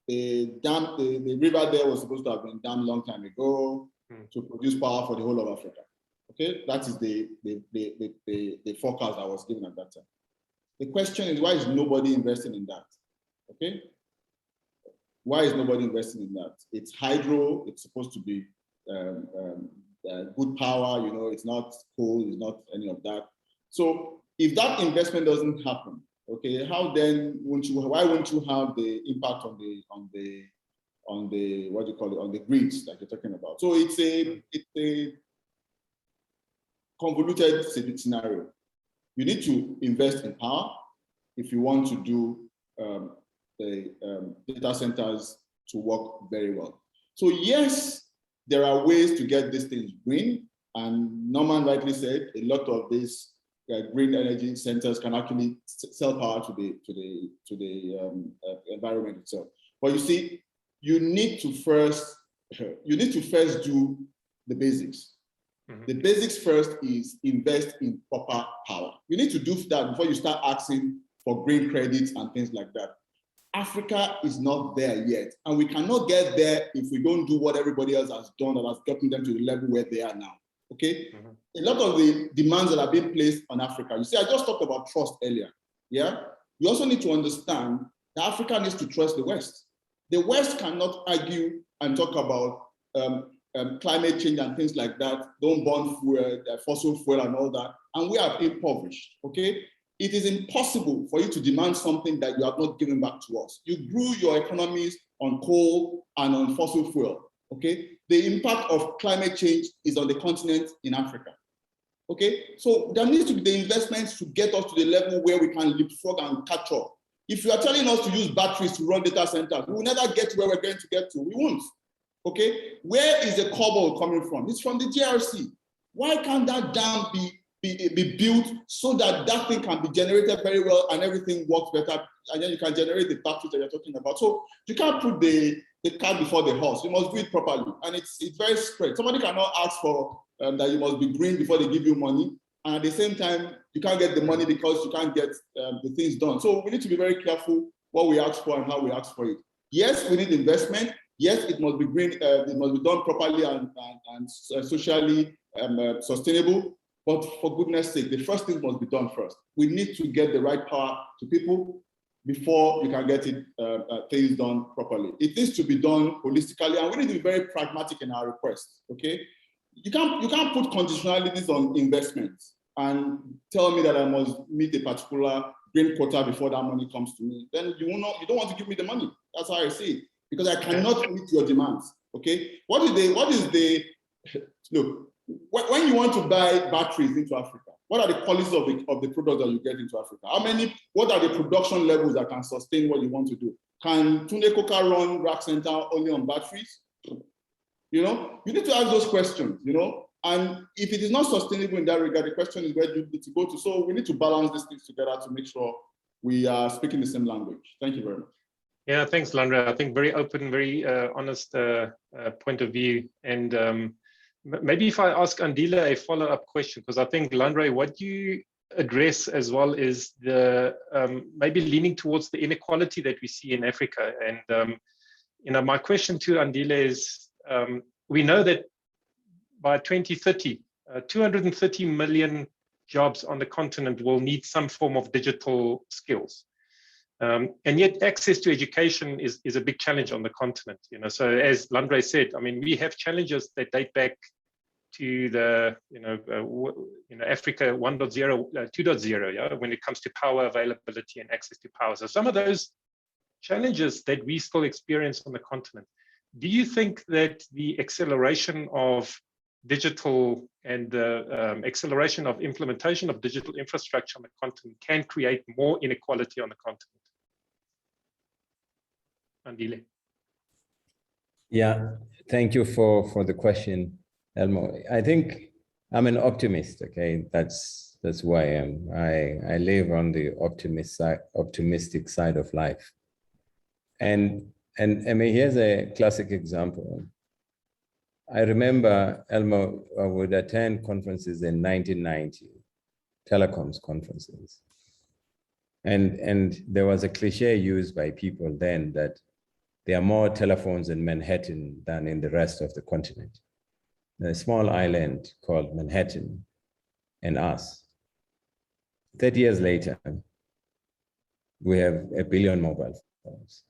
the river there was supposed to have been dammed a long time ago to produce power for the whole of Africa. Okay, that is the forecast I was given at that time. The question is, why is nobody investing in that? Okay, why is nobody investing in that? It's hydro. It's supposed to be good power. You know, it's not coal. It's not any of that. So if that investment doesn't happen, okay, how then why won't you have the impact on the what do you call it, on the grids that you're talking about? So it's a convoluted scenario. You need to invest in power if you want to do the data centers to work very well. So yes, there are ways to get these things green, and Norman rightly said a lot of these green energy centers can actually sell power to the environment itself. But you see, you need to first do the basics. The basics first is invest in proper power. You need to do that before you start asking for green credits and things like that. Africa is not there yet, and we cannot get there if we don't do what everybody else has done that has gotten them to the level where they are now. Okay, a lot of the demands that are being placed on Africa. You see, I just talked about trust earlier. Yeah, you also need to understand that Africa needs to trust the West. The West cannot argue and talk about climate change and things like that. Don't burn fuel, fossil fuel and all that, and we are impoverished. Okay, it is impossible for you to demand something that you have not given back to us. You grew your economies on coal and on fossil fuel. Okay, the impact of climate change is on the continent in Africa. Okay, so there needs to be the investments to get us to the level where we can leapfrog and catch up. If you are telling us to use batteries to run data centers, we will never get to where we're going to get to. We won't. Okay, where is the cobalt coming from? It's from the DRC. Why can't that dam be built so that that thing can be generated very well and everything works better, and then you can generate the batteries that you're talking about? So you can't put the cart before the horse. You must do it properly, and it's very spread. Somebody cannot ask for that you must be green before they give you money, and at the same time you can't get the money because you can't get the things done. So we need to be very careful what we ask for and how we ask for it. Yes, we need investment. Yes, it must be green. It must be done properly and socially sustainable. But for goodness sake, the first thing must be done first. We need to get the right power to people before you can get it things done properly. It needs to be done holistically, and we need to be very pragmatic in our requests. Okay, you can't put conditionalities on investments and tell me that I must meet a particular green quota before that money comes to me. Then you don't want to give me the money. That's how I see it, because I cannot meet your demands. Okay, what is the look? When you want to buy batteries into Africa, what are the policies of the products that you get into Africa? What are the production levels that can sustain what you want to do? Can Tunde Coca run Rack Center only on batteries? You know, you need to ask those questions, you know, and if it is not sustainable in that regard, the question is where do you need to go to? So we need to balance these things together to make sure we are speaking the same language. Thank you very much. Yeah, thanks, Landre. I think very open, very honest point of view. And maybe if I ask Andile a follow-up question, because I think, Landre, what you address as well is the maybe leaning towards the inequality that we see in Africa. And you know, my question to Andile is, we know that by 2030, 230 million jobs on the continent will need some form of digital skills. And yet access to education is a big challenge on the continent. You know, so as Landre said, I mean, we have challenges that date back to the, Africa 1.0, 2.0, yeah, when it comes to power availability and access to power. So some of those challenges that we still experience on the continent, do you think that the acceleration of digital and the acceleration of implementation of digital infrastructure on the continent can create more inequality on the continent? Andile. Yeah, thank you for the question, Elmo. I think I'm an optimist. Okay, that's who I am. I live on the optimistic side of life. And I mean, here's a classic example. I remember, Elmo, I would attend conferences in 1990, telecoms conferences. And there was a cliche used by people then that there are more telephones in Manhattan than in the rest of the continent. A small island called Manhattan and us. 30 years later, we have 1 billion mobile phones.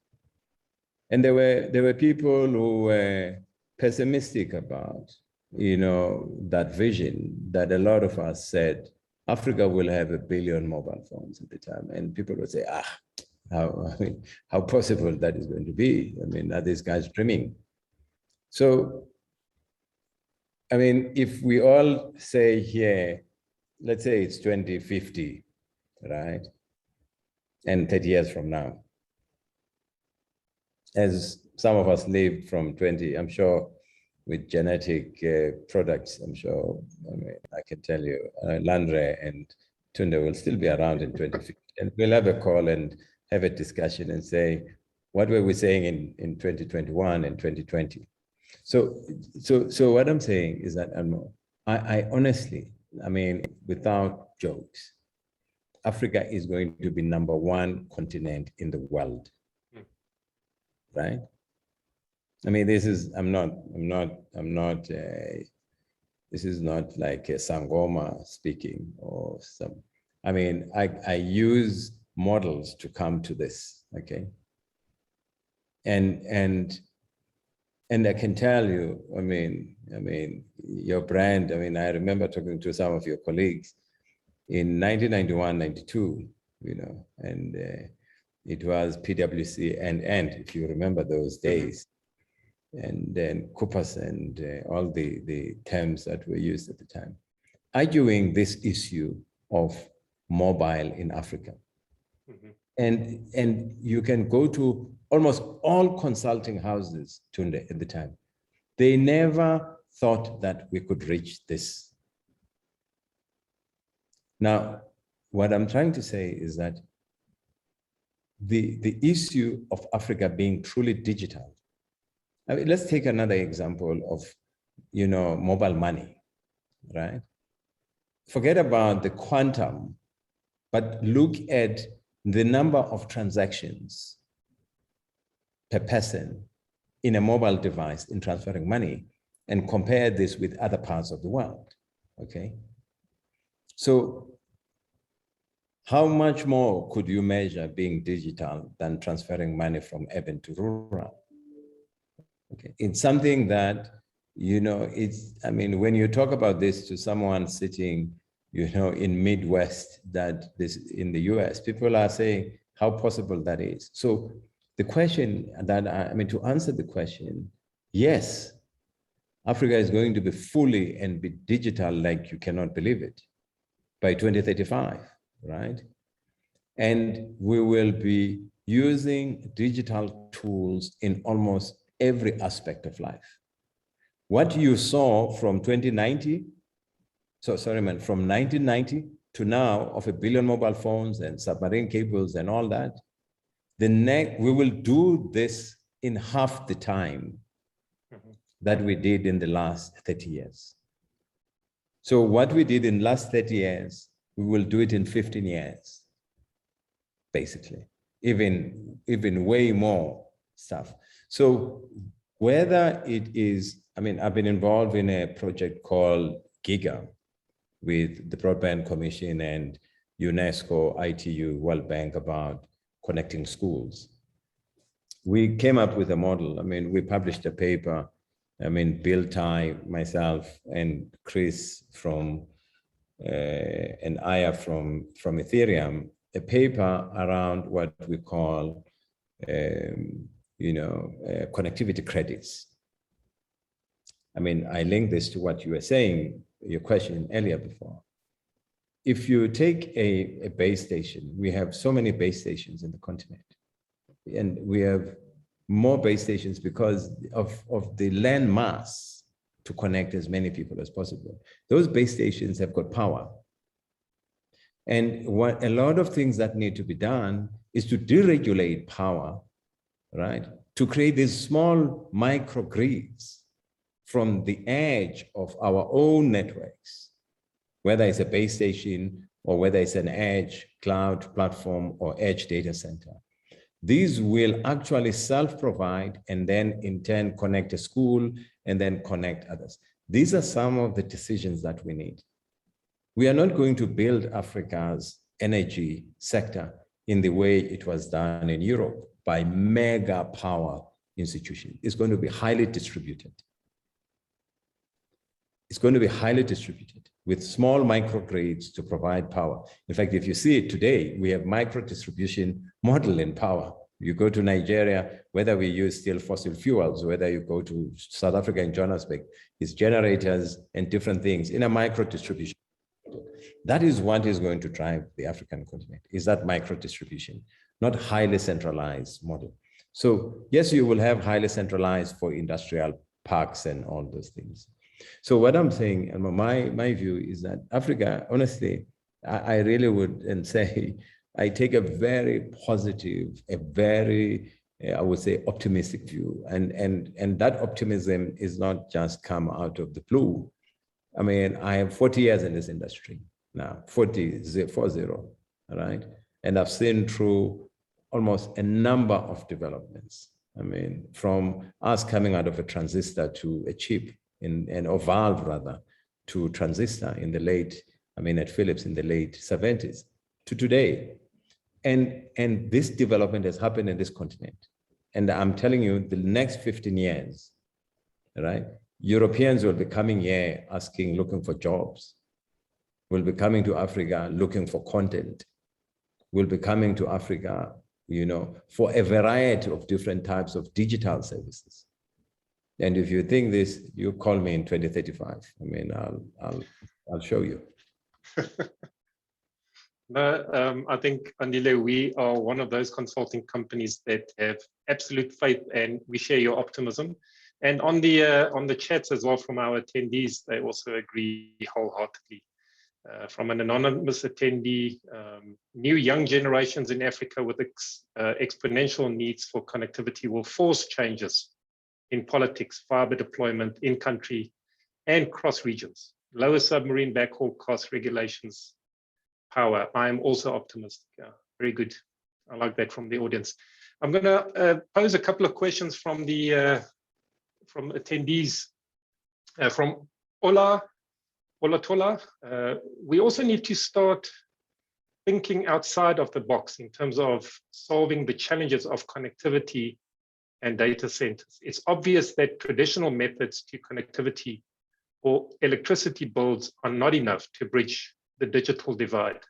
And there were people who were pessimistic about, that vision that a lot of us said, Africa will have 1 billion mobile phones at the time. And people would say, how possible that is going to be? I mean, are these guys dreaming? So, I mean, if we all say here, let's say it's 2050, right? And 30 years from now, as some of us lived from 20, I'm sure with genetic products, I'm sure, I mean, I can tell you, Landre and Tunde will still be around in 2050. And we'll have a call and have a discussion and say, what were we saying in 2021 and 2020? So what I'm saying is that I honestly, I mean, without jokes, Africa is going to be #1 continent in the world, right? I mean, this is this is not like a Sangoma speaking or some. I mean, I use models to come to this, okay? And I can tell you, I mean, your brand, I mean, I remember talking to some of your colleagues in 1991, 92, and it was PwC and if you remember those days, and then Coopers and all the terms that were used at the time, arguing this issue of mobile in Africa. Mm-hmm. And you can go to almost all consulting houses, Tunde, at the time. They never thought that we could reach this. Now, what I'm trying to say is that the issue of Africa being truly digital. I mean, let's take another example of, mobile money, right? Forget about the quantum but look at the number of transactions per person in a mobile device in transferring money and compare this with other parts of the world, okay? So how much more could you measure being digital than transferring money from urban to rural? Okay, it's something that, you know, it's, I mean, when you talk about this to someone sitting, you know, in Midwest, that this in the US, people are saying how possible that is. So the question that, I mean, to answer the question, yes, Africa is going to be fully and be digital like you cannot believe it by 2035, right? And we will be using digital tools in almost every aspect of life. What you saw from 2090, from 1990 to now of 1 billion mobile phones and submarine cables and all that, we will do this in half the time that we did in the last 30 years. So what we did in the last 30 years, we will do it in 15 years, basically, even way more stuff. So whether it is, I mean, I've been involved in a project called GIGA with the Broadband Commission and UNESCO, ITU, World Bank about connecting schools. We came up with a model. I mean, we published a paper. I mean, Bill Tai, myself, and Chris from, and Aya from Ethereum, a paper around what we call, you know, connectivity credits. I mean, I link this to what you were saying, your question earlier before. If you take a base station, we have so many base stations in the continent, and we have more base stations because of the land mass to connect as many people as possible. Those base stations have got power. And what a lot of things that need to be done is to deregulate power, right? To create these small microgrids from the edge of our own networks, whether it's a base station or whether it's an edge cloud platform or edge data center. These will actually self-provide and then in turn connect a school and then connect others. These are some of the decisions that we need. We are not going to build Africa's energy sector in the way it was done in Europe by mega power institutions. It's going to be highly distributed. It's going to be highly distributed with small microgrids to provide power. In fact, if you see it today, we have micro distribution model in power. You go to Nigeria, whether we use still fossil fuels, whether you go to South Africa in Johannesburg, it's generators and different things in a micro distribution. That is what is going to drive the African continent, is that micro distribution, not highly centralized model. So yes, you will have highly centralized for industrial parks and all those things. So what I'm saying, and my view is that Africa, honestly, I really would and say, I take a very positive, a very, I would say, optimistic view. And that optimism is not just come out of the blue. I mean, I have 40 years in this industry now, 40, all right? And I've seen through almost a number of developments. I mean, from us coming out of a transistor to a chip, or valve rather, to transistor in the late, I mean, at Philips in the late 70s to today. And this development has happened in this continent. And I'm telling you, the next 15 years, right? Europeans will be coming here asking, looking for jobs. Will be coming to Africa looking for content. Will be coming to Africa, you know, for a variety of different types of digital services. And if you think this, you call me in 2035. I mean, I'll show you. No, I think, Andile, we are one of those consulting companies that have absolute faith, and we share your optimism. And on the chats as well from our attendees, they also agree wholeheartedly. From an anonymous attendee, new young generations in Africa with exponential needs for connectivity will force changes in politics, fiber deployment in country and cross regions, lower submarine backhaul cost regulations, power. I'm also optimistic. Yeah, very good. I like that from the audience. I'm going to pose a couple of questions from the from attendees. From Ola Tola, we also need to start thinking outside of the box in terms of solving the challenges of connectivity and data centers. It's obvious that traditional methods to connectivity or electricity builds are not enough to bridge the digital divide.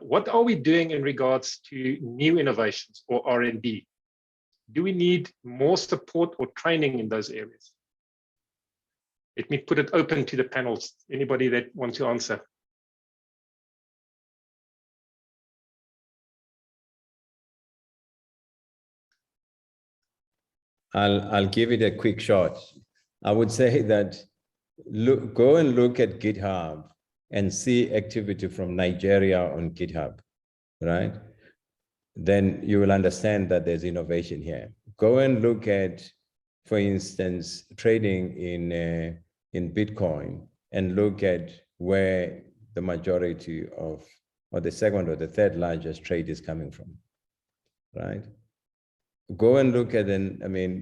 What are we doing in regards to new innovations or R&D? Do we need more support or training in those areas? Let me put it open to the panels. Anybody that wants to answer? I'll give it a quick shot. I would say that go and look at GitHub and see activity from Nigeria on GitHub, right? Then you will understand that there's innovation here. Go and look at, for instance, trading in Bitcoin and look at where the majority of, or the second or the third largest trade is coming from, right? Go and look at,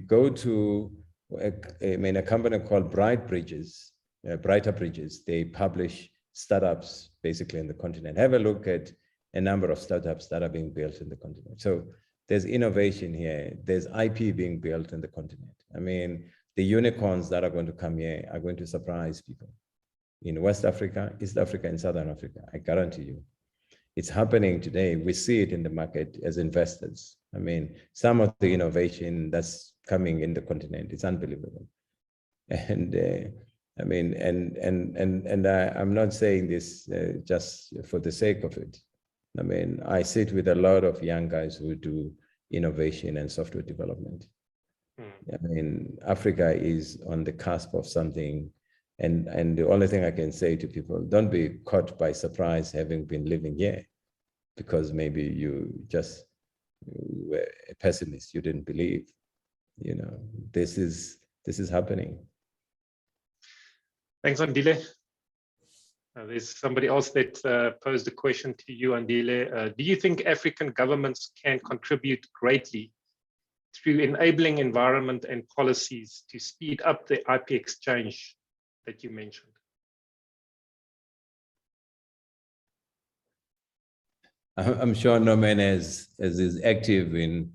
go to, a company called Brighter Bridges. They publish startups basically in the continent. Have a look at a number of startups that are being built in the continent. So there's innovation here. There's IP being built in the continent. I mean, the unicorns that are going to come here are going to surprise people in West Africa, East Africa, and Southern Africa. I guarantee you. It's happening today. We see it in the market as investors. I mean, some of the innovation that's coming in the continent, it's unbelievable. And I'm not saying this just for the sake of it. I mean, I sit with a lot of young guys who do innovation and software development. I mean, Africa is on the cusp of something. And the only thing I can say to people, don't be caught by surprise having been living here, because maybe you just were a pessimist, you didn't believe, this is happening. Thanks, Andile. There's somebody else that posed a question to you, Andile. Do you think African governments can contribute greatly through enabling environment and policies to speed up the IP exchange that you mentioned? I'm sure Norman is active in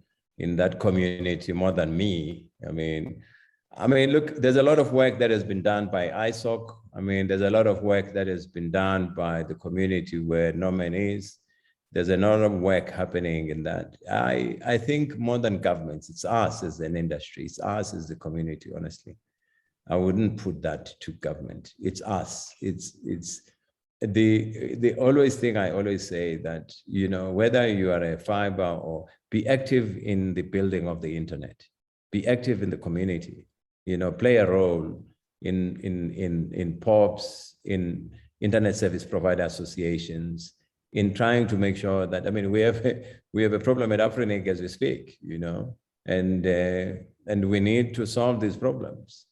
that community more than me. I mean, look, there's a lot of work that has been done by ISOC. I mean, there's a lot of work that has been done by the community where Norman is. There's a lot of work happening in that. I think more than governments, it's us as an industry, it's us as the community, honestly. I wouldn't put that to government. It's us. It's the always thing I always say that, whether you are a fiber or be active in the building of the internet, be active in the community, play a role in POPs, in internet service provider associations, in trying to make sure that, we have a problem at Afrinic as we speak, and we need to solve these problems.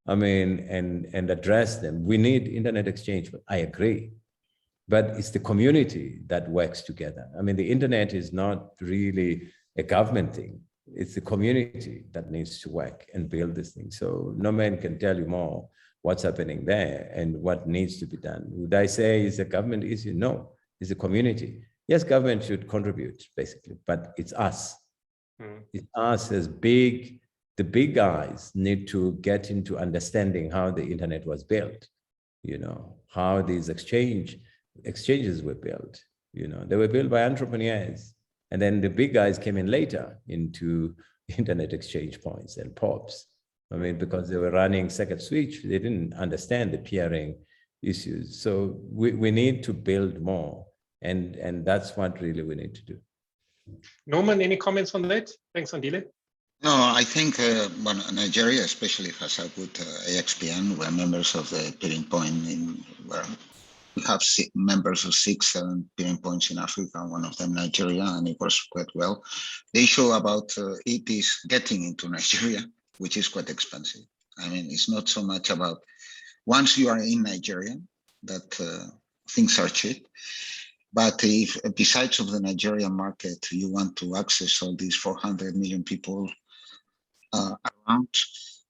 And address them. We need internet exchange, I agree. But it's the community that works together. The internet is not really a government thing. It's the community that needs to work and build this thing. So no man can tell you more what's happening there and what needs to be done. Would I say it's a government issue? No, it's a community. Yes, government should contribute, basically, but it's us. It's us as the big guys need to get into understanding how the internet was built, how these exchanges were built. They were built by entrepreneurs. And then the big guys came in later into internet exchange points and POPs. Because they were running circuit switch, they didn't understand the peering issues. So we need to build more. And that's what really we need to do. Norman, any comments on that? Thanks, Andile. No, I think Nigeria especially has a good AXPN. We're members of the peering point where we have members of 6-7 peering points in Africa, one of them Nigeria, and it works quite well. The issue about it is getting into Nigeria, which is quite expensive. It's not so much about once you are in Nigeria that things are cheap. But if besides of the Nigerian market, you want to access all these 400 million people around,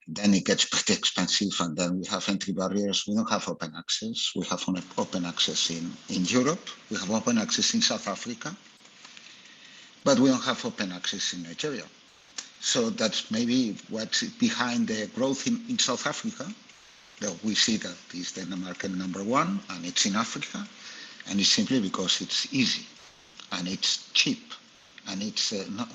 then it gets pretty expensive, and then we have entry barriers. We don't have open access. We have open access in Europe. We have open access in South Africa, but we don't have open access in Nigeria. So that's maybe what's behind the growth in South Africa. We see that is the market number one, and it's in Africa, and it's simply because it's easy, and it's cheap, and it's not.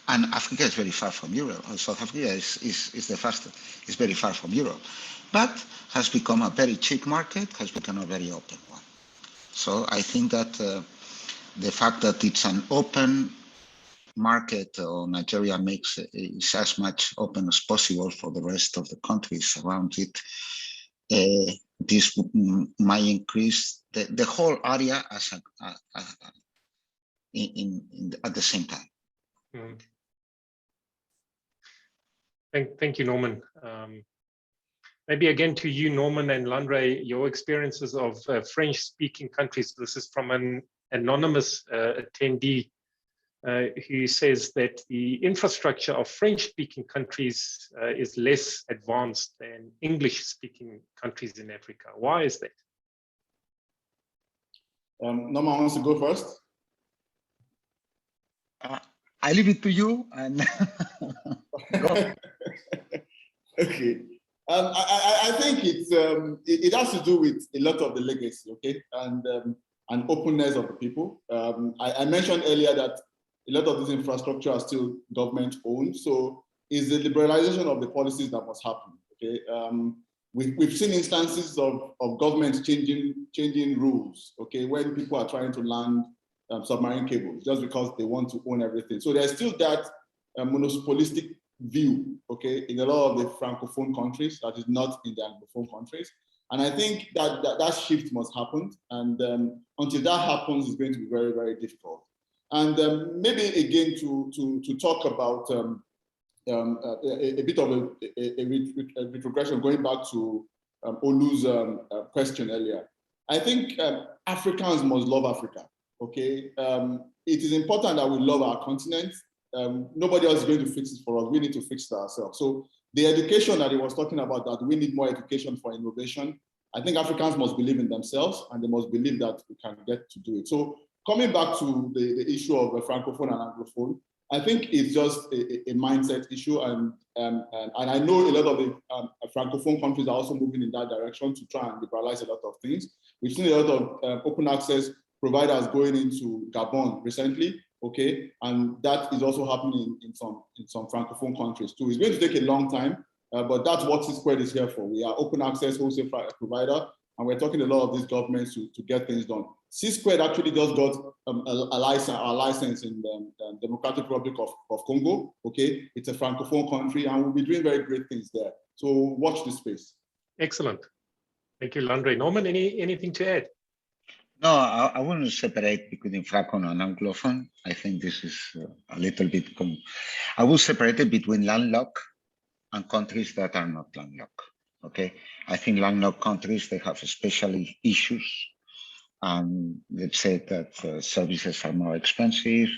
And Africa is very far from Europe. South Africa is the fastest. It's very far from Europe, but has become a very cheap market, has become a very open one. So I think that the fact that it's an open market, or Nigeria makes is as much open as possible for the rest of the countries around it, this might increase the whole area as at the same time. Mm. Thank you, Norman. Maybe again to you, Norman and Landry, your experiences of French-speaking countries. This is from an anonymous attendee who says that the infrastructure of French-speaking countries is less advanced than English-speaking countries in Africa. Why is that? Norman wants to go first. I leave it to you. And Okay. I think it has to do with a lot of the legacy, okay, and openness of the people. I mentioned earlier that a lot of this infrastructure are still government owned, so it's the liberalization of the policies that must happen. Okay, we've seen instances of governments changing rules. Okay, when people are trying to land submarine cables just because they want to own everything. So there's still that monopolistic view, okay, in a lot of the francophone countries that is not in the anglophone countries. And I think that shift must happen. And until that happens, it's going to be very, very difficult. And maybe again to talk about a bit of a retrogression, going back to Olu's question earlier. I think Africans must love Africa, okay? It is important that we love our continent. Nobody else is going to fix it for us. We need to fix it ourselves. So the education that he was talking about, that we need more education for innovation. I think Africans must believe in themselves, and they must believe that we can get to do it. So coming back to the issue of francophone and anglophone, I think it's just a mindset issue, and I know a lot of the francophone countries are also moving in that direction to try and liberalize a lot of things. We've seen a lot of open access providers going into Gabon recently, okay, and that is also happening in some francophone countries too. It's going to take a long time, but that's what C-Squared is here for. We are open access wholesale provider, and we're talking to a lot of these governments to get things done. C-Squared actually just got a license in the Democratic Republic of Congo, okay? It's a francophone country, and we'll be doing very great things there. So watch this space. Excellent. Thank you, Landry. Norman, anything to add? No, I want to separate between francophone and anglophone. I think this is a little bit I will separate it between landlocked and countries that are not landlocked. Okay, I think landlocked countries, they have especially issues. Let's say that services are more expensive.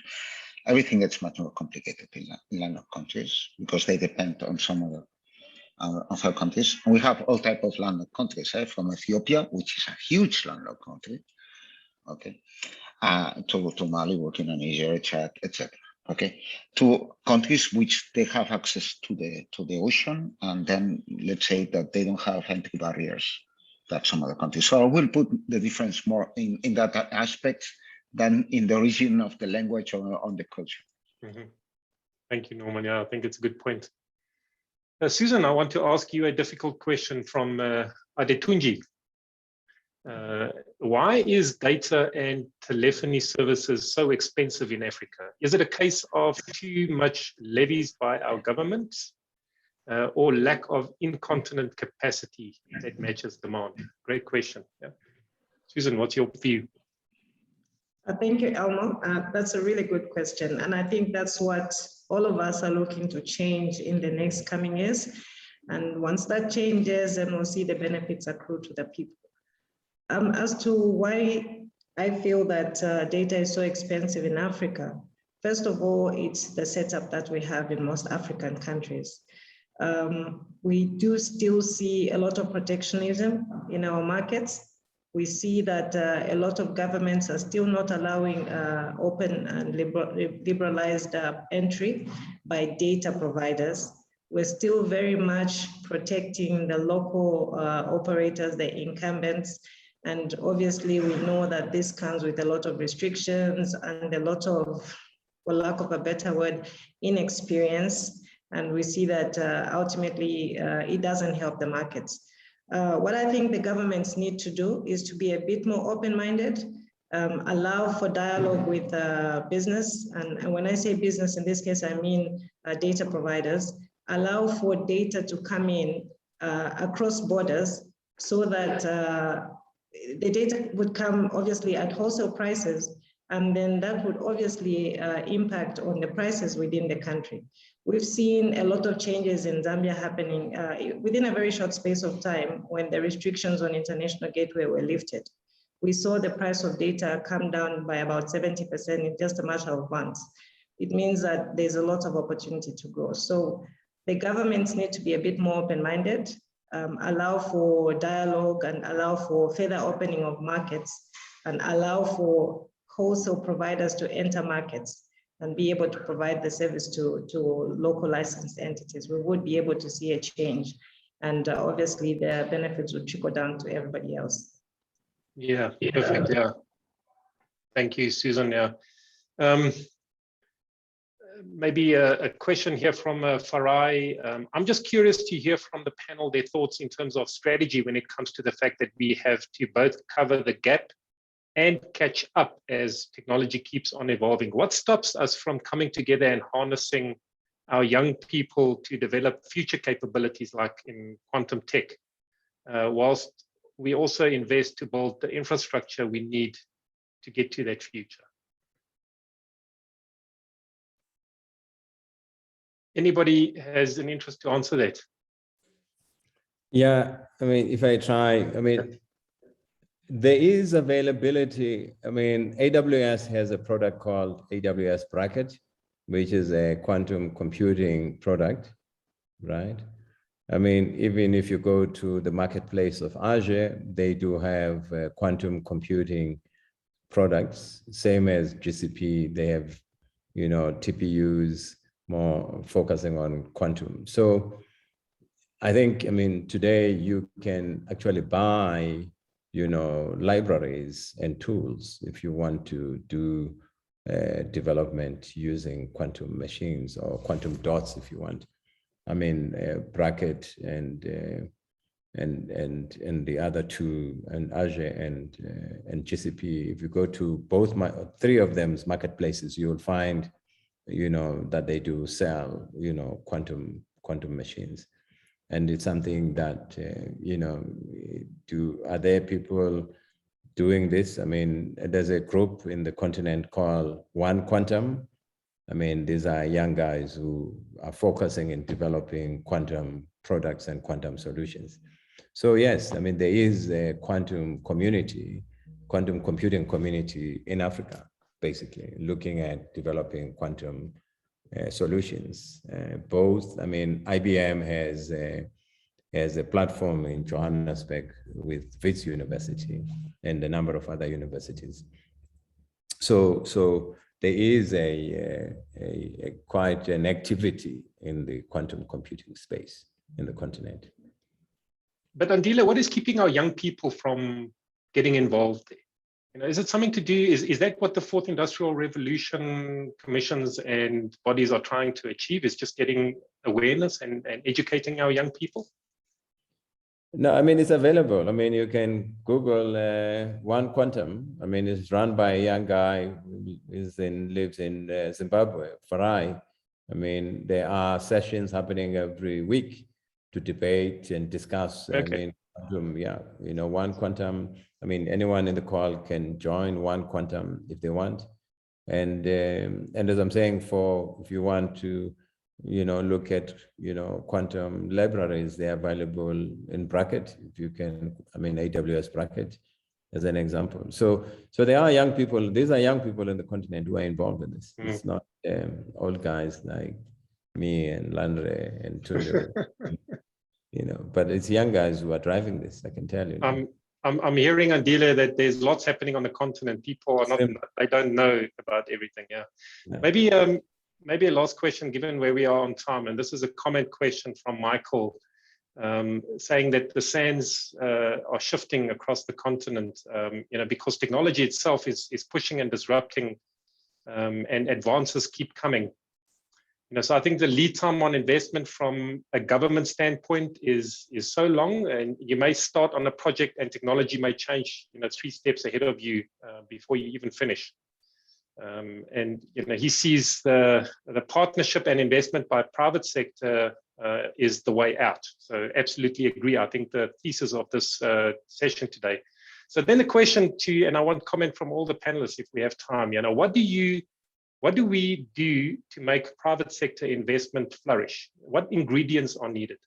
Everything gets much more complicated in landlocked countries because they depend on some of the other countries. And we have all types of landlocked countries, from Ethiopia, which is a huge landlocked country, okay, to Mali, Burkina, Niger, Chad, etc. Okay, to countries which they have access to the ocean, and then let's say that they don't have entry barriers that some other countries. So I will put the difference more in that aspect than in the origin of the language or on the culture. Mm-hmm. Thank you, Norman. Yeah, I think it's a good point. Susan, I want to ask you a difficult question from Adetunji. Why is data and telephony services so expensive in Africa? Is it a case of too much levies by our government or lack of incontinent capacity that matches demand? Great question. Yeah. Susan, what's your view? Thank you, Elmo. That's a really good question. And I think that's what all of us are looking to change in the next coming years. And once that changes, then we'll see the benefits accrue to the people. As to why I feel that data is so expensive in Africa. First of all, it's the setup that we have in most African countries. We do still see a lot of protectionism in our markets. We see that a lot of governments are still not allowing open and liberalized entry by data providers. We're still very much protecting the local operators, the incumbents. And obviously we know that this comes with a lot of restrictions and a lot of, for lack of a better word, inexperience. And we see that ultimately it doesn't help the markets. What I think the governments need to do is to be a bit more open-minded, allow for dialogue with business. And when I say business, in this case, I mean data providers, allow for data to come in across borders so that the data would come obviously at wholesale prices, and then that would obviously impact on the prices within the country. We've seen a lot of changes in Zambia happening within a very short space of time when the restrictions on international gateway were lifted. We saw the price of data come down by about 70% in just a matter of months. It means that there's a lot of opportunity to grow. So the governments need to be a bit more open-minded, allow for dialogue and allow for further opening of markets and allow for wholesale providers to enter markets and be able to provide the service to local licensed entities. We would be able to see a change, and obviously the benefits would trickle down to everybody else. Yeah, perfect. Yeah. Thank you, Susan. Yeah. Maybe a question here from Farai. I'm just curious to hear from the panel their thoughts in terms of strategy when it comes to the fact that we have to both cover the gap and catch up as technology keeps on evolving. What stops us from coming together and harnessing our young people to develop future capabilities like in quantum tech, whilst we also invest to build the infrastructure we need to get to that future? Anybody has an interest to answer that? Yeah, I mean, if I try, I mean, there is availability. I mean, AWS has a product called AWS Bracket, which is a quantum computing product, right? I mean, even if you go to the marketplace of Azure, they do have quantum computing products, same as GCP. They have, you know, TPUs more focusing on quantum. So I think, I mean, today you can actually buy, you know, libraries and tools if you want to do development using quantum machines or quantum dots if you want. I mean, Bracket and the other two, and Azure and GCP. If you go to both three of them's marketplaces, you will find, you know, that they do sell, you know, quantum machines. And it's something that, you know, are there people doing this? I mean, there's a group in the continent called One Quantum. I mean, these are young guys who are focusing in developing quantum products and quantum solutions. So yes, I mean, there is a quantum community, quantum computing community in Africa, basically looking at developing quantum solutions. Both, I mean, IBM has a platform in Johannesburg with Wits University and a number of other universities. So there is quite an activity in the quantum computing space in the continent. But Andile, what is keeping our young people from getting involved there? You know, is it something to do, is that what the Fourth Industrial Revolution commissions and bodies are trying to achieve, is just getting awareness and educating our young people? No, I mean, it's available. I mean, you can Google One Quantum. I mean, it's run by a young guy who lives in Zimbabwe, Farai. I mean, there are sessions happening every week to debate and discuss. Okay. I mean, yeah, you know, One Quantum. I mean, anyone in the call can join One Quantum if they want. And as I'm saying, if you want to, you know, look at, you know, quantum libraries, they're available in Bracket. If you can, I mean, AWS Bracket. as an example. So there are young people, these are young people in the continent who are involved in this. It's not old guys like me and Landre and Tunde, you know, but it's young guys who are driving this, I can tell you. I'm hearing, Andile, that there's lots happening on the continent. People are not, they don't know about everything. Yeah. No. Maybe a last question, given where we are on time, and this is a comment question from Michael, saying that the sands are shifting across the continent, you know, because technology itself is pushing and disrupting, and advances keep coming. You know, so I think the lead time on investment from a government standpoint is so long, and you may start on a project and technology may change, you know, 3 steps ahead of you before you even finish. And you know, he sees the partnership and investment by private sector is the way out. So absolutely agree. I think the thesis of this session today. So then the question to you, and I want comment from all the panelists if we have time. You know, what do we do to make private sector investment flourish? What ingredients are needed?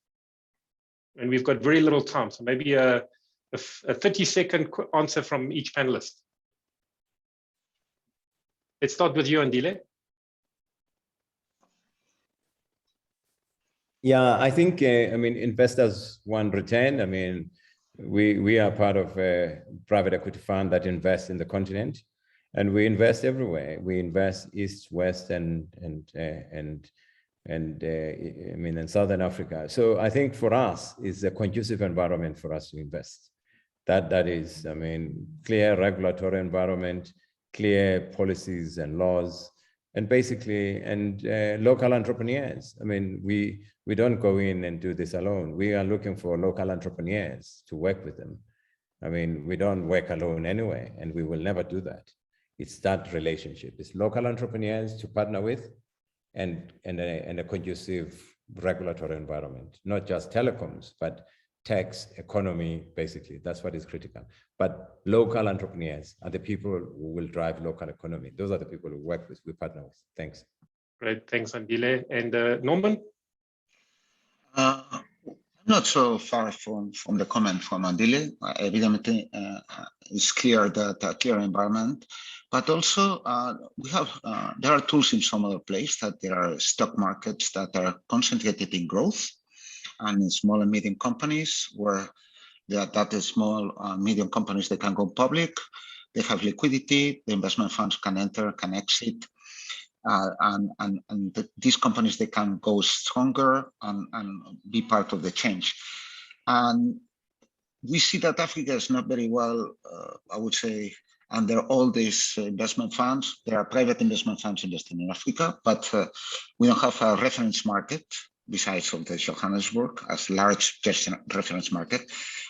And we've got very little time, so maybe a 30-second answer from each panelist. Let's start with you, Andile. Yeah, I think, I mean, investors want return. I mean, we are part of a private equity fund that invests in the continent, and we invest everywhere. We invest east, west, and I mean, in Southern Africa. So I think for us, it's a conducive environment for us to invest. That is, I mean, clear regulatory environment, clear policies and laws, and basically, and local entrepreneurs. I mean, we don't go in and do this alone. We are looking for local entrepreneurs to work with them. I mean, we don't work alone anyway, and we will never do that. It's that relationship. It's local entrepreneurs to partner with, and a conducive regulatory environment, not just telecoms, but tax, economy, basically. That's what is critical. But local entrepreneurs are the people who will drive local economy. Those are the people who work with, we partner with. Thanks. Great, thanks, Andile. And Norman? I'm not so far from the comment from Andile. Evidently, it's clear that a clear environment, but also we have, there are tools in some other place that there are stock markets that are concentrated in growth, and in small and medium companies where that the small medium companies, they can go public, they have liquidity, the investment funds can enter, can exit, and these companies, they can go stronger and be part of the change. And we see that Africa is not very well, I would say, under all these investment funds. There are private investment funds investing in Africa, but we don't have a reference market besides of the Johannesburg as large reference market.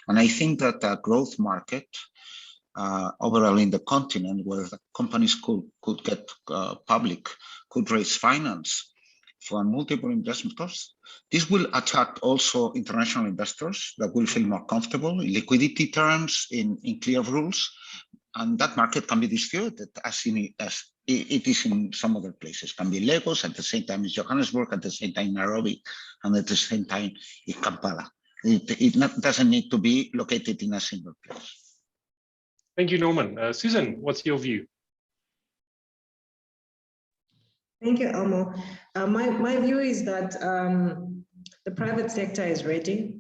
And I think that a growth market overall in the continent where the companies could get public, could raise finance from multiple investors. This will attract also international investors that will feel more comfortable in liquidity terms, in clear rules, and that market can be distributed as it is in some other places. It can be Lagos, at the same time in Johannesburg, at the same time in Nairobi, and at the same time in Kampala. It doesn't need to be located in a single place. Thank you, Norman. Susan, what's your view? Thank you, Elmo. My view is that the private sector is ready.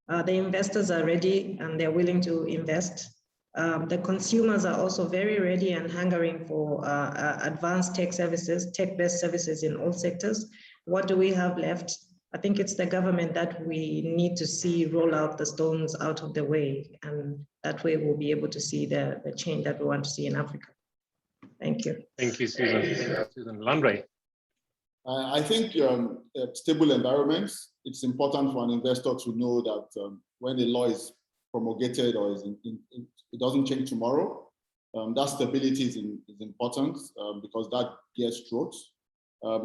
The investors are ready and they're willing to invest. The consumers are also very ready and hungering for advanced tech services, tech-based services in all sectors. What do we have left? I think it's the government that we need to see roll out the stones out of the way, and that way we'll be able to see the change that we want to see in Africa. Thank you. Thank you, Susan. Susan Landre. I think stable environments, it's important for an investor to know that when a law is promulgated or it doesn't change tomorrow, that stability is important because that gets growth.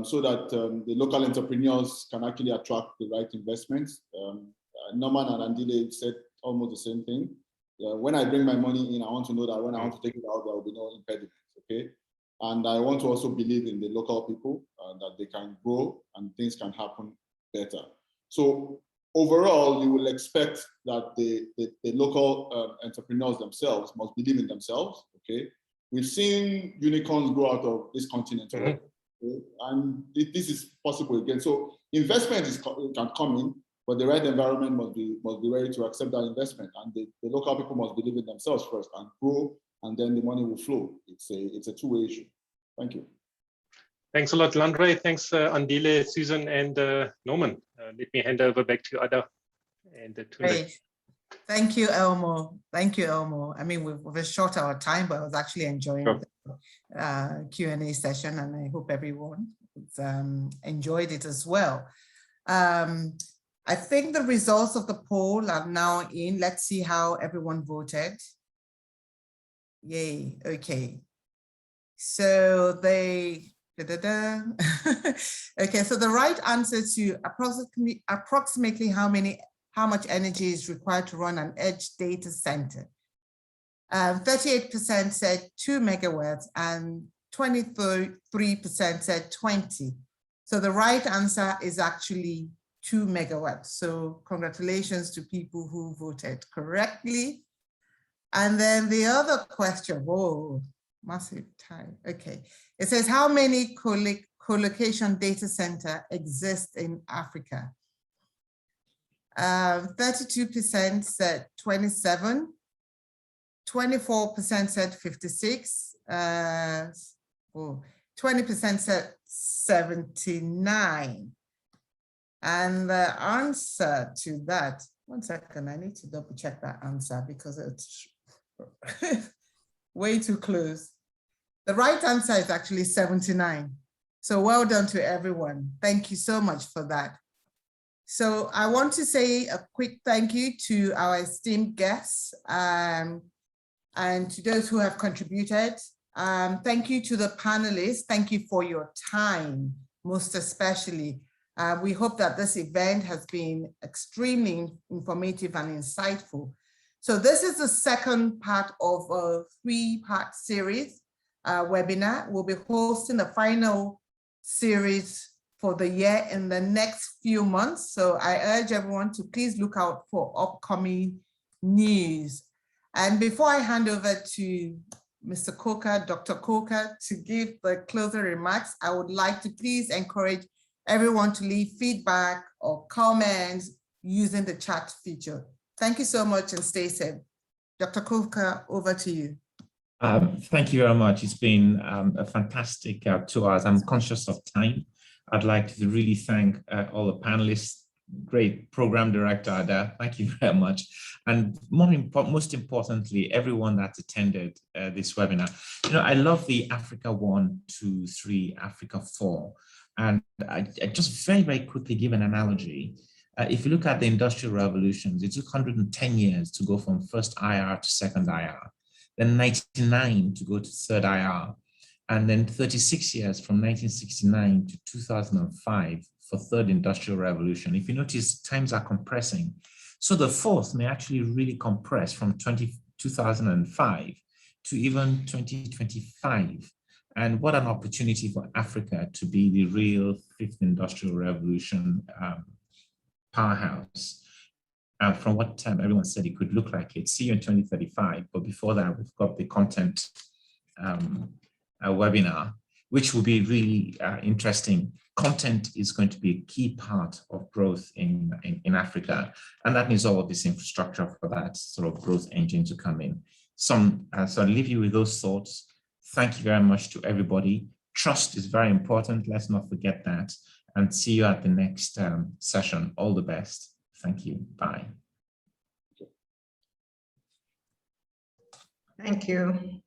So that the local entrepreneurs can actually attract the right investments. Norman and Andile said almost the same thing. When I bring my money in, I want to know that when I want to take it out, there will be no impediments, okay? And I want to also believe in the local people that they can grow and things can happen better. So overall, you will expect that the local entrepreneurs themselves must believe in themselves, okay? We've seen unicorns grow out of this continent, okay? And this is possible again. So investment can come in, but the right environment must be ready to accept that investment. And the local people must believe in themselves first and grow, and then the money will flow. It's a two-way issue. Thank you. Thanks a lot, Landre. Thanks, Andile, Susan, and Norman. Let me hand over back to Ada and Tunde. Great. Thank you, Elmo. Thank you, Elmo. I mean, we've short our time, but I was actually enjoying the Q&A session, and I hope everyone enjoyed it as well. I think the results of the poll are now in. Let's see how everyone voted. Yay, okay. So they, okay, so the right answer to approximately how much energy is required to run an edge data center. 38% said 2 megawatts and 23% said 20. So the right answer is actually 2 megawatts. So congratulations to people who voted correctly. And then the other question, whoa, massive time. Okay, it says how many co-location data center exist in Africa? 32% said 27, 24% said 56, 20% said 79. And the answer to that, one second, I need to double check that answer because it's way too close. The right answer is actually 79. So well done to everyone. Thank you so much for that. So I want to say a quick thank you to our esteemed guests and to those who have contributed. Thank you to the panelists. Thank you for your time, most especially. We hope that this event has been extremely informative and insightful. So this is the second part of a 3-part series webinar. We'll be hosting the final series for the year in the next few months. So I urge everyone to please look out for upcoming news. And before I hand over to Mr. Coker, Dr. Coker, to give the closing remarks, I would like to please encourage everyone to leave feedback or comments using the chat feature. Thank you so much and stay safe. Dr. Coker, over to you. Thank you very much. It's been a fantastic 2 hours. I'm conscious of time. I'd like to really thank all the panelists. Great program director, Ada. Thank you very much. And most importantly, everyone that attended this webinar. You know, I love the Africa 1, 2, 3, Africa 4. And I just very, very quickly give an analogy. If you look at the Industrial Revolutions, it took 110 years to go from first IR to second IR, then 99 to go to third IR, and then 36 years from 1969 to 2005 for third Industrial Revolution. If you notice, times are compressing. So the fourth may actually really compress from 2005 to even 2025. And what an opportunity for Africa to be the real fifth Industrial Revolution powerhouse. From what everyone said it could look like it. See you in 2035. But before that, we've got the content webinar, which will be really interesting. Content is going to be a key part of growth in Africa. And that needs all of this infrastructure for that sort of growth engine to come in. So I'll leave you with those thoughts. Thank you very much to everybody. Trust is very important. Let's not forget that. And see you at the next session. All the best. Thank you. Bye. Thank you.